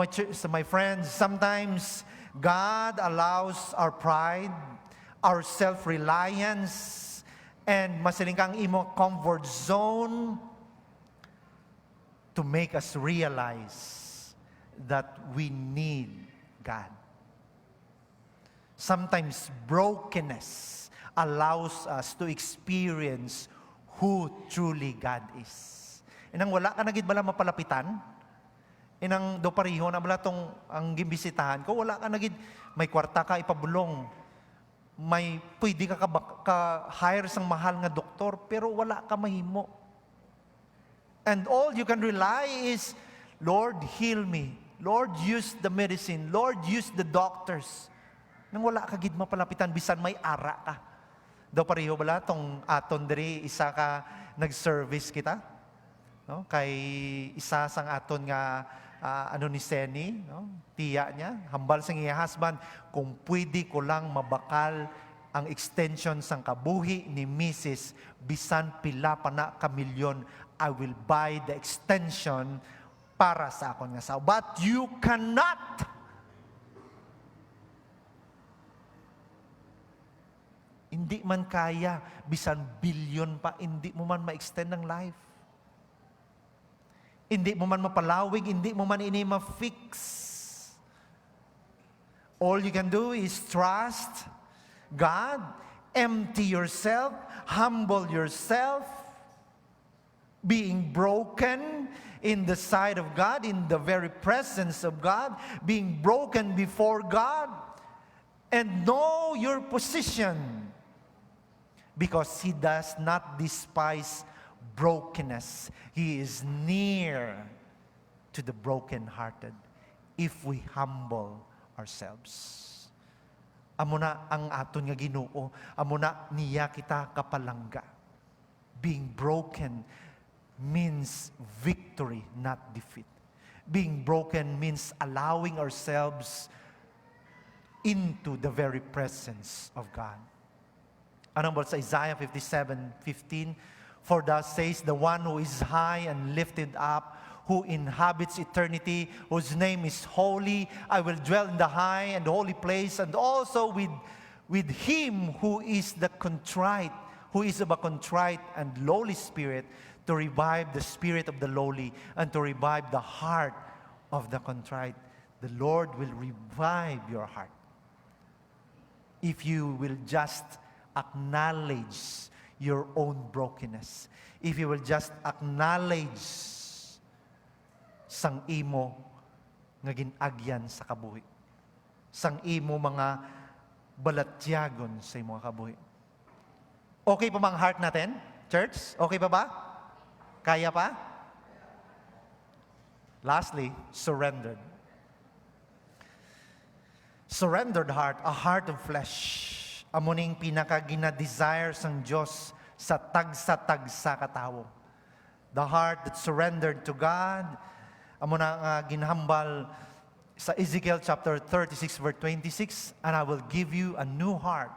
my friends, sometimes God allows our pride, our self-reliance, and masiling kang imo comfort zone to make us realize that we need God. Sometimes brokenness allows us to experience who truly God is. Inang wala ka na gid bala mapalapitan, inang do pareho na bala tong ang gimbisitahan ko, wala ka na gid may kwarta ka ipabulong, may pwede ka hire sang mahal nga doktor, pero wala ka mahimo. And all you can rely is, Lord, heal me. Lord, use the medicine. Lord, use the doctors. Nang wala ka gid mapalapitan, bisan may ara ka. Daw pareho bala tong aton diri, isa ka nag-service kita. No? Kay isa sang aton nga ni Seni, no? Tiya niya, hambal sa iya husband, kung pwede ko lang mabakal ang extension sang kabuhi ni Mrs. bisan pila pa na kamilyon, I will buy the extension para sa akon nga sao. But you cannot. Hindi man kaya, bisan bilyon pa, hindi mo man ma-extend ang life. Hindi mo man mapalawig, hindi mo man ini ma-fix. All you can do is trust God, empty yourself, humble yourself, being broken in the sight of God, in the very presence of God, being broken before God, and know your position, because He does not despise brokenness. He is near to the brokenhearted if we humble ourselves. Amo na ang aton nga Ginoo, amo na niya kita kapalangga. Being broken means victory, not defeat. Being broken means allowing ourselves into the very presence of God. Anong sa Isaiah 57:15? For thus says the one who is high and lifted up, who inhabits eternity, whose name is holy. I will dwell in the high and holy place, and also with him who is the contrite, who is of a contrite and lowly spirit, to revive the spirit of the lowly and to revive the heart of the contrite. The Lord will revive your heart if you will just acknowledge your own brokenness. If you will just acknowledge sang imo nga ginagyan sa kabuhi. Sang imo mga balatyagon sa imo kabuhi. Okay pa mang heart natin, church? Okay pa ba? Kaya pa? Lastly, surrendered. Surrendered heart, a heart of flesh. Amuning pinaka-gina-desire sang Diyos sa tagsa-tagsa katawo. The heart that surrendered to God, amo na ginhambal sa Ezekiel chapter 36 verse 26, and I will give you a new heart,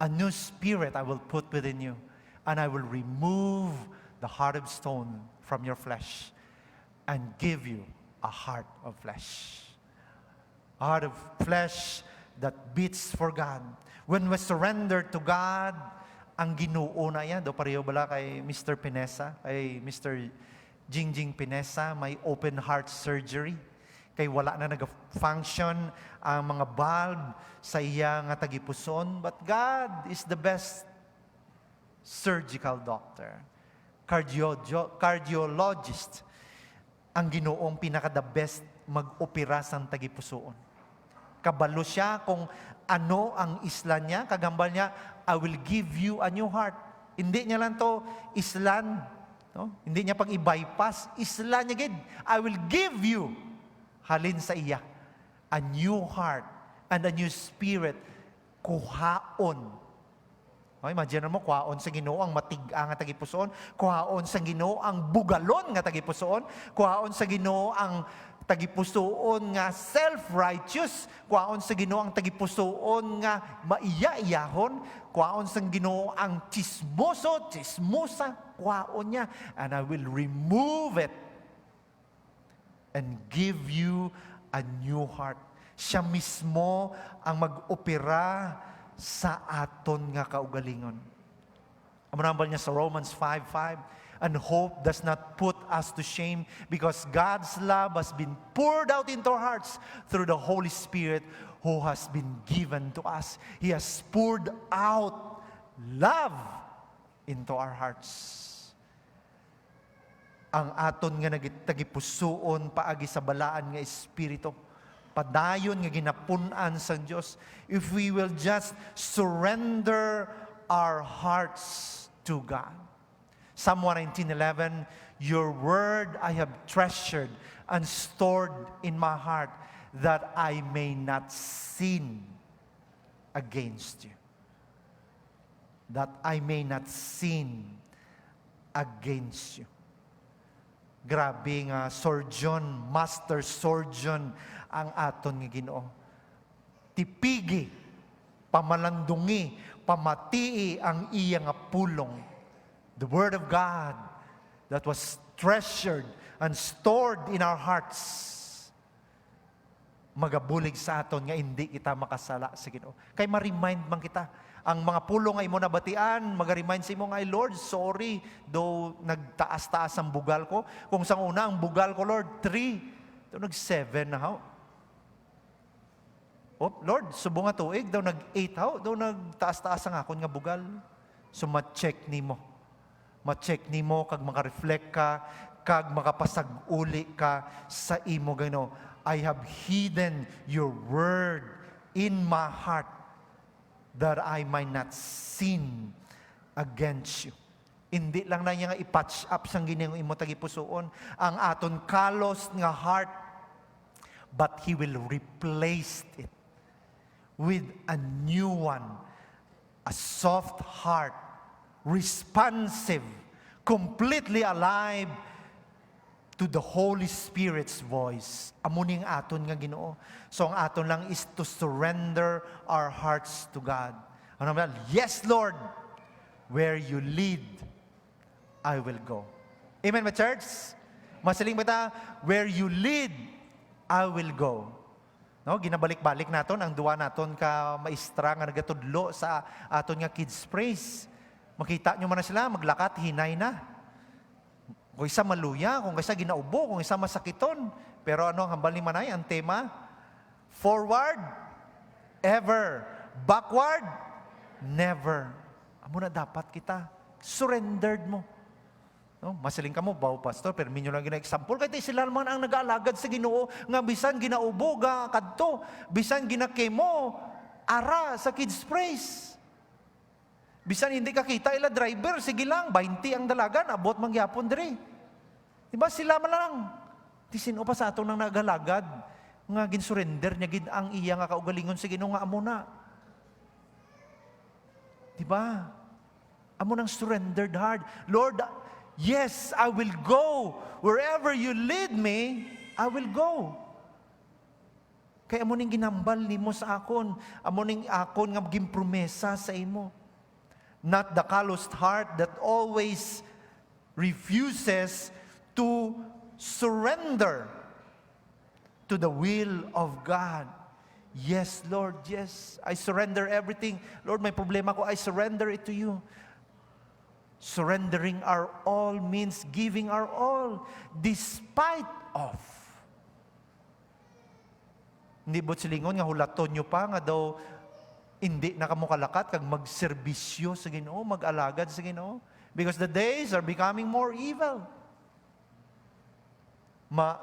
a new spirit I will put within you, and I will remove the heart of stone from your flesh and give you a heart of flesh. A heart of flesh that beats for God. When we surrender to God, ang Ginoo na yan, do pareho bala kay Mr. Pinesa, kay Mr. Jingjing Pinesa, may open heart surgery. Kay wala na nag-function ang mga valve sa iya nga tagipuson. But God is the best surgical doctor. Cardiologist. Ang Ginoong pinaka-the best mag-opera sa tagipusoon. Kabalo siya kung ano ang isla niya, kagambal niya, I will give you a new heart. Hindi niya lang to islan, no? Hindi niya pag i-bypass, isla niya gid. I will give you, halin sa iya, a new heart and a new spirit, kuhaon. Okay, imagine mo, kuhaon sa Ginoo ang matiga nga tagipusoon, kuhaon sa Ginoo ang bugalon nga tagipusoon, kuhaon sa Ginoo ang tagipusoon nga self-righteous, kuhaon sa Ginoo ang tagipusoon nga maiya-iyahon, kuhaon sa Ginoo ang chismosa, kuhaon niya, and I will remove it and give you a new heart. Siya mismo ang mag-opera sa aton nga kaugalingon. Ang manambal niya sa Romans 5:5, and hope does not put us to shame because God's love has been poured out into our hearts through the Holy Spirit who has been given to us. He has poured out love into our hearts. Ang aton nga nagitagipusoon paagi sa balaan nga espiritu, padayon nga ginapunan sa Dios, if we will just surrender our hearts to God. Psalm 119:11, your word I have treasured and stored in my heart that I may not sin against you. That I may not sin against you. Grabe nga surgeon, master surgeon ang aton nga Ginoo. Tipigi, pamalandungi, pamatii ang iya nga pulong. The Word of God that was treasured and stored in our hearts, magabulig sa aton nga hindi kita makasala sa Ginoo. Kay ma-remind man kita, ang mga pulong ay mo nabatian, mag-remind sa imo nga, Lord, sorry, though nagtaas-taas ang bugal ko. Kung sa una, ang bugal ko, Lord, 3, though nag-7 na how. Oh, Lord, subo nga tuig, daw nag-8 how, daw nagtaas-taas ang akon nga bugal. So, ma-check ni mo. Ma-check ni mo, kag maka-reflect ka, kag makapasag-uli ka sa imo gano. I have hidden your word in my heart that I might not sin against you. Hindi lang na niya nga ipatch up sang gineng imo tagipusoon ang aton kalos nga heart, but He will replace it with a new one, a soft heart, responsive, completely alive to the Holy Spirit's voice. Amuning aton nga Ginoo. So ang aton lang is to surrender our hearts to God. Ano ba? Yes, Lord, where you lead, I will go. Amen, my church? Masiling bata, where you lead, I will go. No, ginabalik-balik naton ang duwa naton ka maestra nga nagatudlo sa aton nga kids praise. Makita nyo man na sila, maglakat, hinay na. Kung isa maluya, kung isa ginaubo, kung isa masakiton. Pero ano ang hambal ni Manay? Ang tema, forward, ever. Backward, never. Amo na dapat kita. Surrendered mo. No? Masiling ka mo, bawo pastor, pero minyo lang gina-example. Kaya sila naman ang nag-aalagad sa Ginoo, nga bisan ginaubo, kadto, bisan ginakemo, ara sa kids praise. Bisan hindi ka kita, ila driver, sige lang, 20 ang dalagan, abot mangyapon diri. Diba sila man lang. Di sino pa sa atong nang nag-alagad, nga ginsurrender niya gid ang iya nga kaugalingon sa Ginoo nga amo na. Diba? Amo nang surrendered heart. Lord, yes, I will go. Wherever you lead me, I will go. Kaya amo ning ginambal nimo sa akon. Amo ning akon nga gimpromesa sa imo. Not the calloused heart that always refuses to surrender to the will of God. Yes, Lord, yes. I surrender everything. Lord, may problema ko, I surrender it to you. Surrendering our all means giving our all despite of. Hindi bot silingon nga hulaton nyo pa nga daw hindi na kamo kalakat kag magserbisyo sa Ginoo, mag-alagad sa Ginoo. Because the days are becoming more evil.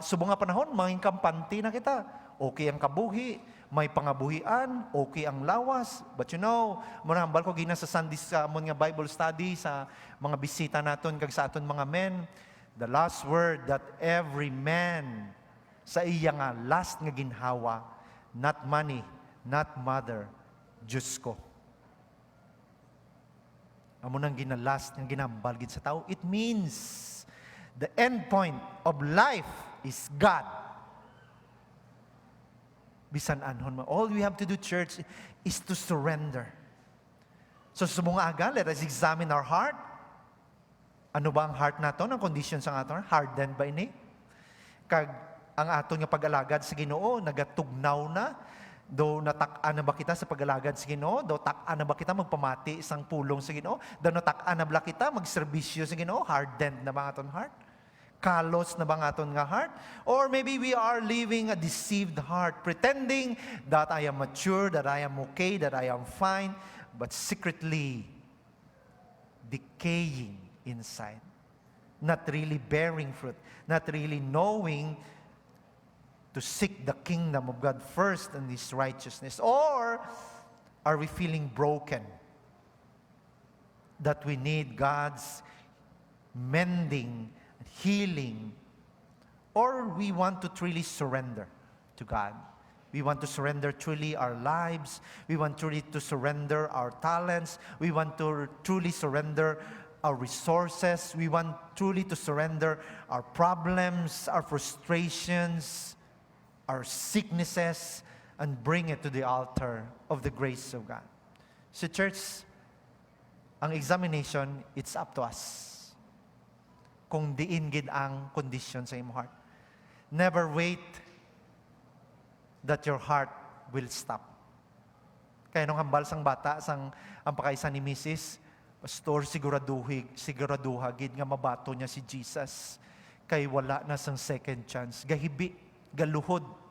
Subong nga panahon, mga kampante na kita. Okay ang kabuhi, may pangabuhian, okay ang lawas. But you know, manambal ko gina sa Sunday sa amon nga Bible study, sa mga bisita naton kag sa aton mga men, the last word that every man sa iya nga last nga ginhawa, not money, not mother, Diyos ko. Amo nang ginalast, nga ginambal gid sa tao. It means the end point of life is God. Bisan anhon mo. All we have to do, church, is to surrender. So sa mga aga, let us examine our heart. Ano ba ang heart nato? Ang condition sa aton? Hardened ba ini? Kag ang aton nga pag-alagad sa Ginoo, nagatugnaw na. Do natak-an na ba kita sa pag-alagad sa Ginoo? Do tak-an na ba kita magpamati isang pulong sa Ginoo? Do natak-an na ba kita magserbisyo sa Ginoo? Hardened na ba ang aton heart? Kalos na ba ang aton nga heart? Or maybe we are living a deceived heart, pretending that I am mature, that I am okay, that I am fine, but secretly decaying inside. Not really bearing fruit, not really knowing to seek the kingdom of God first and His righteousness. Or are we feeling broken? That we need God's mending, healing, or we want to truly surrender to God. We want to surrender truly our lives. We want truly to surrender our talents. We want to truly surrender our resources. We want truly to surrender our problems, our frustrations, our sicknesses, and bring it to the altar of the grace of God. So church, ang examination, it's up to us. Kung diin gid ang condition sa imong heart. Never wait that your heart will stop. Kaya nung hambal sang bata, ang pakaisa ni Mrs., Pastor, siguraduha gid nga mabato niya si Jesus. Kay wala na sang second chance. Gahibi, galuhod.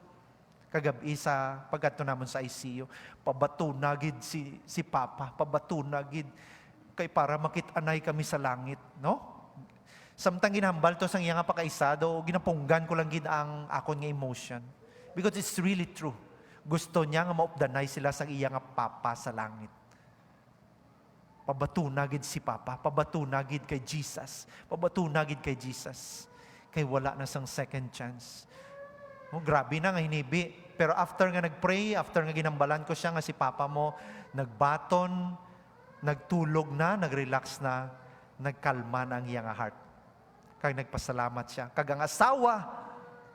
Kagabi sa pagkadto namon sa ICU, pabato na gid si Papa, pabato na gid kay para makit-anay kami sa langit, no? Samtang ginambal to sang iya nga pakaisa, do ginapunggan ko lang gid ang akon nga emotion. Because it's really true. Gusto niya nga maupdanay sila sa iya nga Papa sa langit. Pabato na gid si Papa, pabato na gid kay Jesus, pabato na gid kay Jesus. Kay wala na sang second chance. Oh, grabe na nga hinibi. Pero after nga nagpray, after nga ginambalan ko siya nga si Papa mo, nagbaton, nagtulog na, nagrelax na, nagkalma na ang iya nga heart. Kag nagpasalamat siya. Kag ang asawa,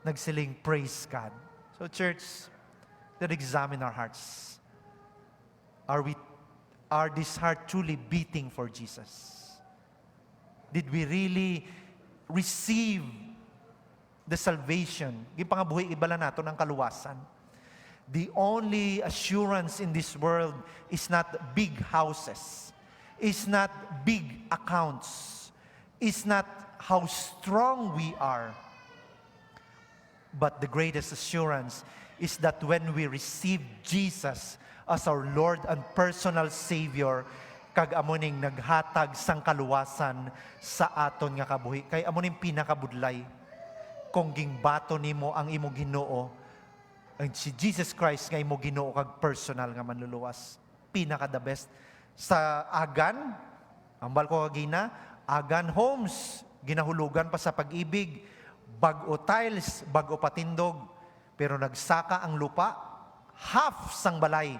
nagsiling praise God. So church, let's examine our hearts. Are this heart truly beating for Jesus? Did we really receive the salvation? Gipangabuhi ibala nato ng kaluwasan. The only assurance in this world is not big houses, is not big accounts, is not how strong we are. But the greatest assurance is that when we receive Jesus as our Lord and personal Savior, kag amuning naghatag sang kaluwasan sa aton nga kabuhi. Kay amuning pinakabudlay, kung gingbato nimo ang imo Ginoo, ang si Jesus Christ nga imo Ginoo kag personal nga manluluwas. Pinaka the best. Sa Agan, ang balko kagina, Agan Homes, ginahulugan pa sa pag-ibig, bag-o tiles, bag-o patindog, pero nagsaka ang lupa, half sang balay,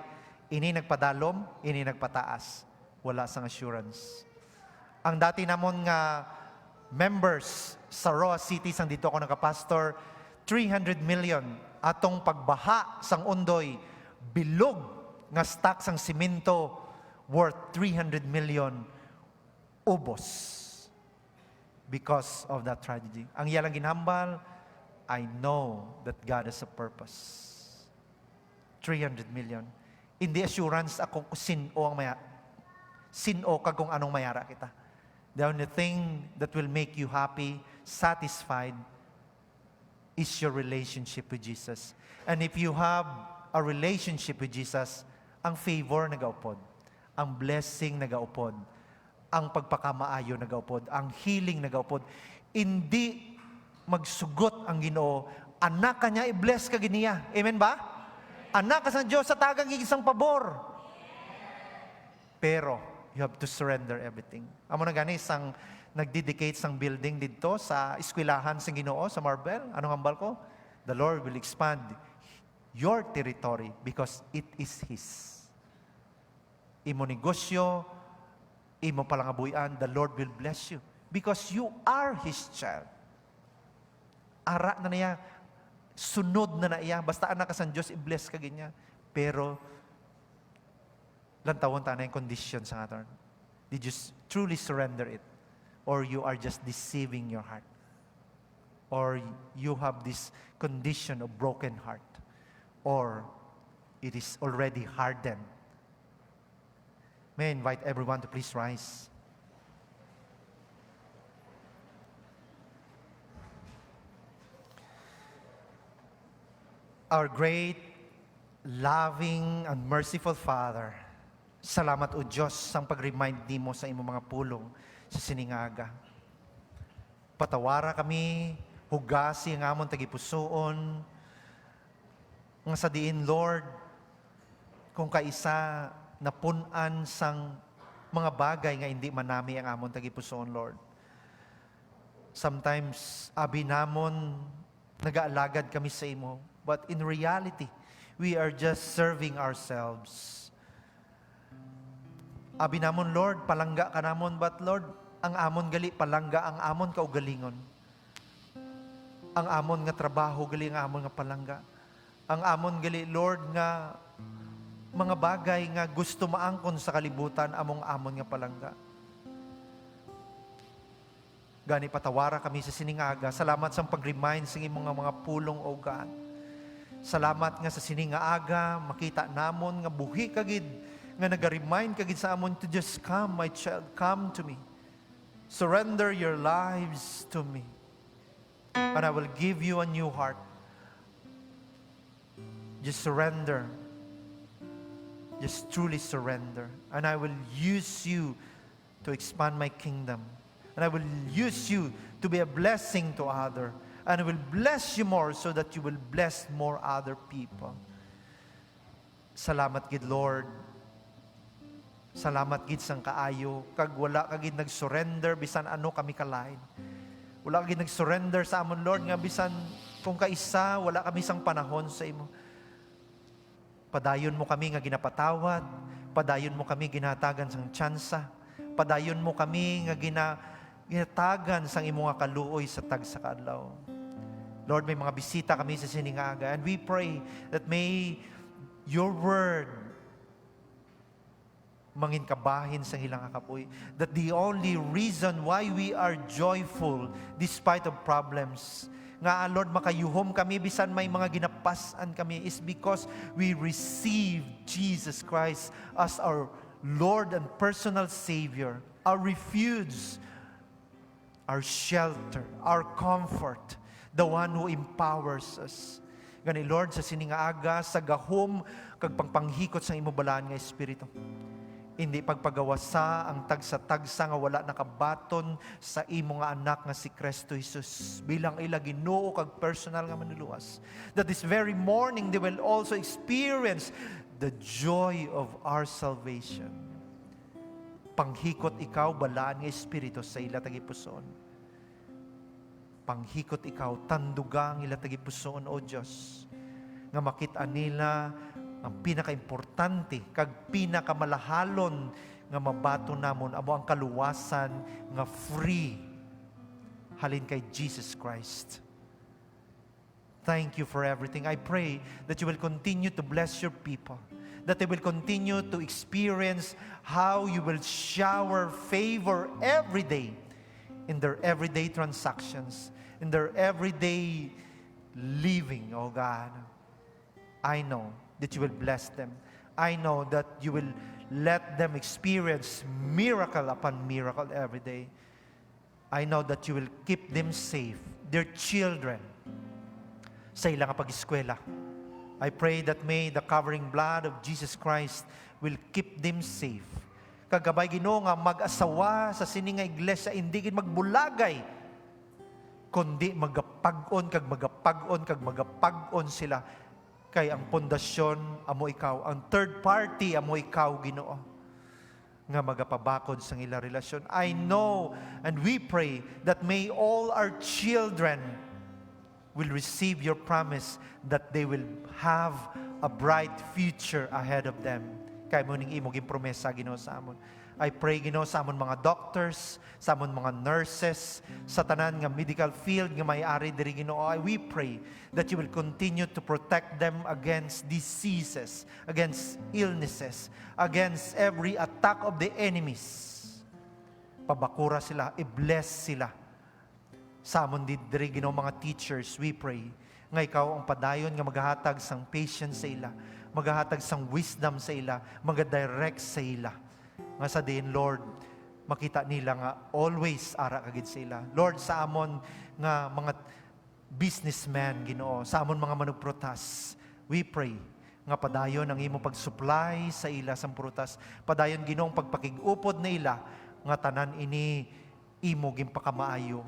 ini nagpadalom, ini nagpataas. Wala sang assurance. Ang dati namon nga members sa Roa City, sang dito ako nakapastor, 300 million atong pagbaha sang undoy, bilog nga stock sang simento worth 300 million ubos because of that tragedy. Ang iyalang ginhambal, I know that God has a purpose. 300 million. Hindi assurance ako kung sino ka kung anong mayara kita. The only thing that will make you happy, satisfied, is your relationship with Jesus. And if you have a relationship with Jesus, ang favor nagaupod, ang blessing nagaupod, ang pagpakamaayo nagaupod, ang healing nagaupod. Hindi magsugot ang Ginoo, anak ka niya, i-bless ka giniya. Amen ba? Anak ka sa Diyos sa tagang isang pabor. Pero, you have to surrender everything. Amo na gani, isang nagdedicate sang building dito sa eskwelahan sa Ginoo, sa Marbel. Anong hambal ko? The Lord will expand your territory because it is His. Imo negosyo, imo palangabuyan, the Lord will bless you because you are His child. Ara na niya, sunod na iya, basta anak ka sa Diyos, i-bless ka ganyan. Pero, lantawon ta na yung condition sa aton. Did you truly surrender it? Or you are just deceiving your heart? Or you have this condition of broken heart? Or it is already hardened? May I invite everyone to please rise. Our great, loving, and merciful Father, salamat o Diyos sa pag-remind nimo sa imong mga pulong sa siningaga. Patawara kami, hugasi ang amon tagipusoon, nga sa diin, Lord, kung kaisa napunan sang mga bagay nga hindi manami ang amon tagipusoon, Lord. Sometimes, abi namon, nag-aalagad kami sa imo, but in reality, we are just serving ourselves. Abi namon, Lord, palangga ka namon, but Lord, ang amon gali palangga, ang amon kaugalingon. Ang amon nga trabaho gali, ang amon nga palangga. Ang amon gali, Lord, nga mga bagay nga gusto maangkon sa kalibutan, among amon nga palangga. Gani patawara kami sa siningaga. Salamat sa pag-remind sa imong mga pulong, O God. Salamat nga sa siningaga, makita namon nga buhi kagid, nga nag-remind kagid sa amon to just come, my child, come to me. Surrender your lives to me. And I will give you a new heart. Just surrender. Just truly surrender. And I will use you to expand my kingdom. And I will use you to be a blessing to others. And I will bless you more so that you will bless more other people. Salamat gid, Lord. Salamat gid sang kaayo. Kag wala kagid nag-surrender bisan ano kami kalain. Wala kagid nag-surrender sa amon, Lord, nga bisan kung kaisa wala kami sang panahon sa imo. Padayon mo kami nga ginapatawad. Padayon mo kami ginatagan sang tsansa. Padayon mo kami nga ginatagan sang imo nga kaluoy sa tagsa kaadlaw. Lord, may mga bisita kami sa siningaga, and we pray that may your word mangin kabahin sa ilang kapoy. That the only reason why we are joyful despite of problems, nga Lord, makayuhom kami bisan may mga ginapasan kami, is because we receive Jesus Christ as our Lord and personal Savior, our refuge, our shelter, our comfort, the one who empowers us. Gani Lord, sa sininga-aga, sa gahom, kag pangpanghikot sa imubalaan nga Espiritu. Hindi pagpagawasa ang tagsa-tagsa nga wala nakabaton sa imo nga anak nga si Kristo Jesus bilang ila Ginoo kag personal nga manluluwas. That this very morning they will also experience the joy of our salvation. Panghikot ikaw balaan nga Espiritu sa ila tagipusoon. Panghikot ikaw tandugang ila tagipusoon, O Dios, nga makita nila ang pinaka-importante kag pinakamalahalon nga mabato namon amo ang kaluwasan nga free halin kay Jesus Christ. Thank you for everything. I pray that you will continue to bless your people, that they will continue to experience how you will shower favor every day in their everyday transactions, in their everyday living, oh God. I know that you will bless them. I know that you will let them experience miracle upon miracle every day. I know that you will keep them safe, their children, sa ilang pag-eskwela. I pray that may the covering blood of Jesus Christ will keep them safe. Kagabay Ginoo nga mag-asawa sa sini nga iglesia, hindi gid magbulagay, kundi magapag-on sila. Kay ang pundasyon amo ikaw, ang third party amo ikaw, Ginoo, nga magapabakod sa ila relasyon. I know and we pray that may all our children will receive your promise that they will have a bright future ahead of them. Kay mo ning imo gimpromesa, Ginoo, sa amon. I pray, Ginoo, sa amon mga doctors, sa amon mga nurses, sa tanan nga medical field nga may-ari diri, Ginoo, we pray that you will continue to protect them against diseases, against illnesses, against every attack of the enemies. Pabakura sila, i-bless sila. Sa amon diri, Ginoo, mga teachers, we pray nga ikaw ang padayon nga maghahatag sang patience sa ila, maghahatag sang wisdom sa ila, magadirect sa ila. Nga sa din, Lord, makita nila nga always ara kagid sa ila. Lord, sa amon nga mga businessmen, Ginoo, sa amon mga manugprutas, we pray nga padayon ang imo pag-supply sa ila sang prutas. Padayon, Ginoo, ang pagpakig-upod na ila nga tanan ini imo gimpakamaayo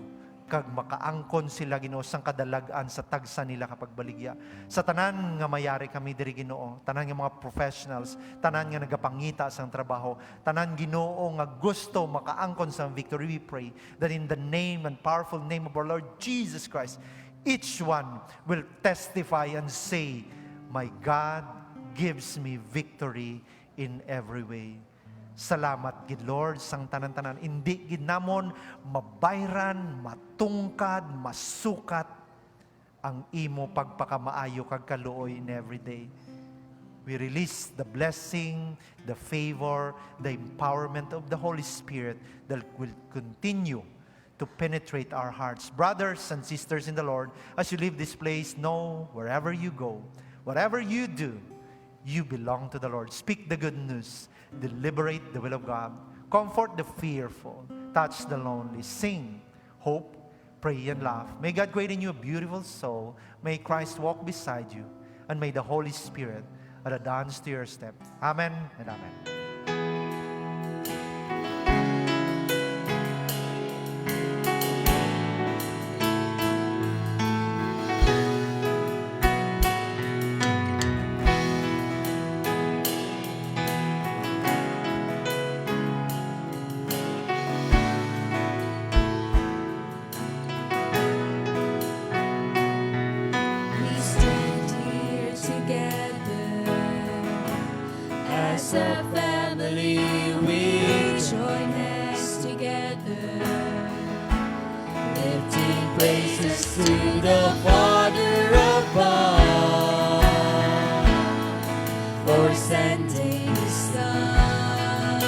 kag makaangkon sila, Ginoo, sang kadalagan sa tagsa nila kapag baligya. Sa tanan nga mayari kami diri, Ginoo, tanan nga mga professionals, tanan nga nagapangita sang trabaho, tanan, Ginoo, nga gusto makaangkon sa victory, we pray that in the name and powerful name of our Lord Jesus Christ, each one will testify and say, my God gives me victory in every way. Salamat, gid Lord, sang tanan-tanan. Hindi gid namon mabayran, matungkad, masukat ang imo pagpakamaayo kag kaluoy in every day. We release the blessing, the favor, the empowerment of the Holy Spirit that will continue to penetrate our hearts. Brothers and sisters in the Lord, as you leave this place, know wherever you go, whatever you do, you belong to the Lord. Speak the good news. Deliberate the will of God. Comfort the fearful. Touch the lonely. Sing, hope, pray, and laugh. May God create in you a beautiful soul. May Christ walk beside you. And may the Holy Spirit add a dance to your step. Amen and amen. We stand here together as a family. We join hands together, lifting praises to the Father above for sending His Son.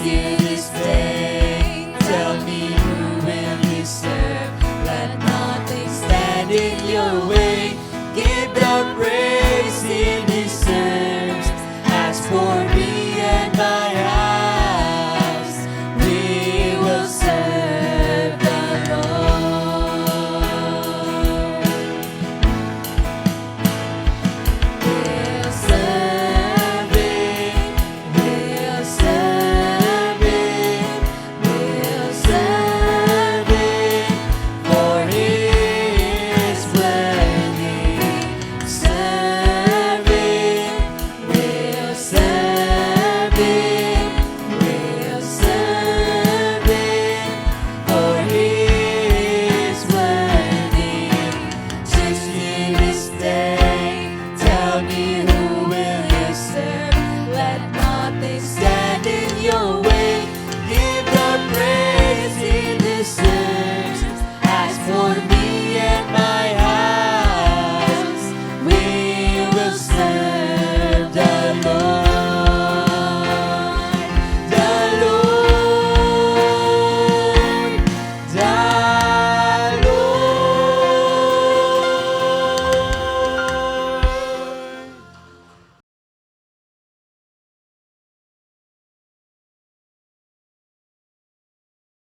here this day. Tell me who will you serve? Let nothing stand in your way. Give the praise he deserves. As for me and my house, we will serve the Lord. We'll serve Him. We'll serve Him. We'll serve Him. For He is worthy. Serve Him. We'll serve Him. We'll serve Him. For He is worthy. Just here this day. Tell me who will you serve? Let nothing stand in your way.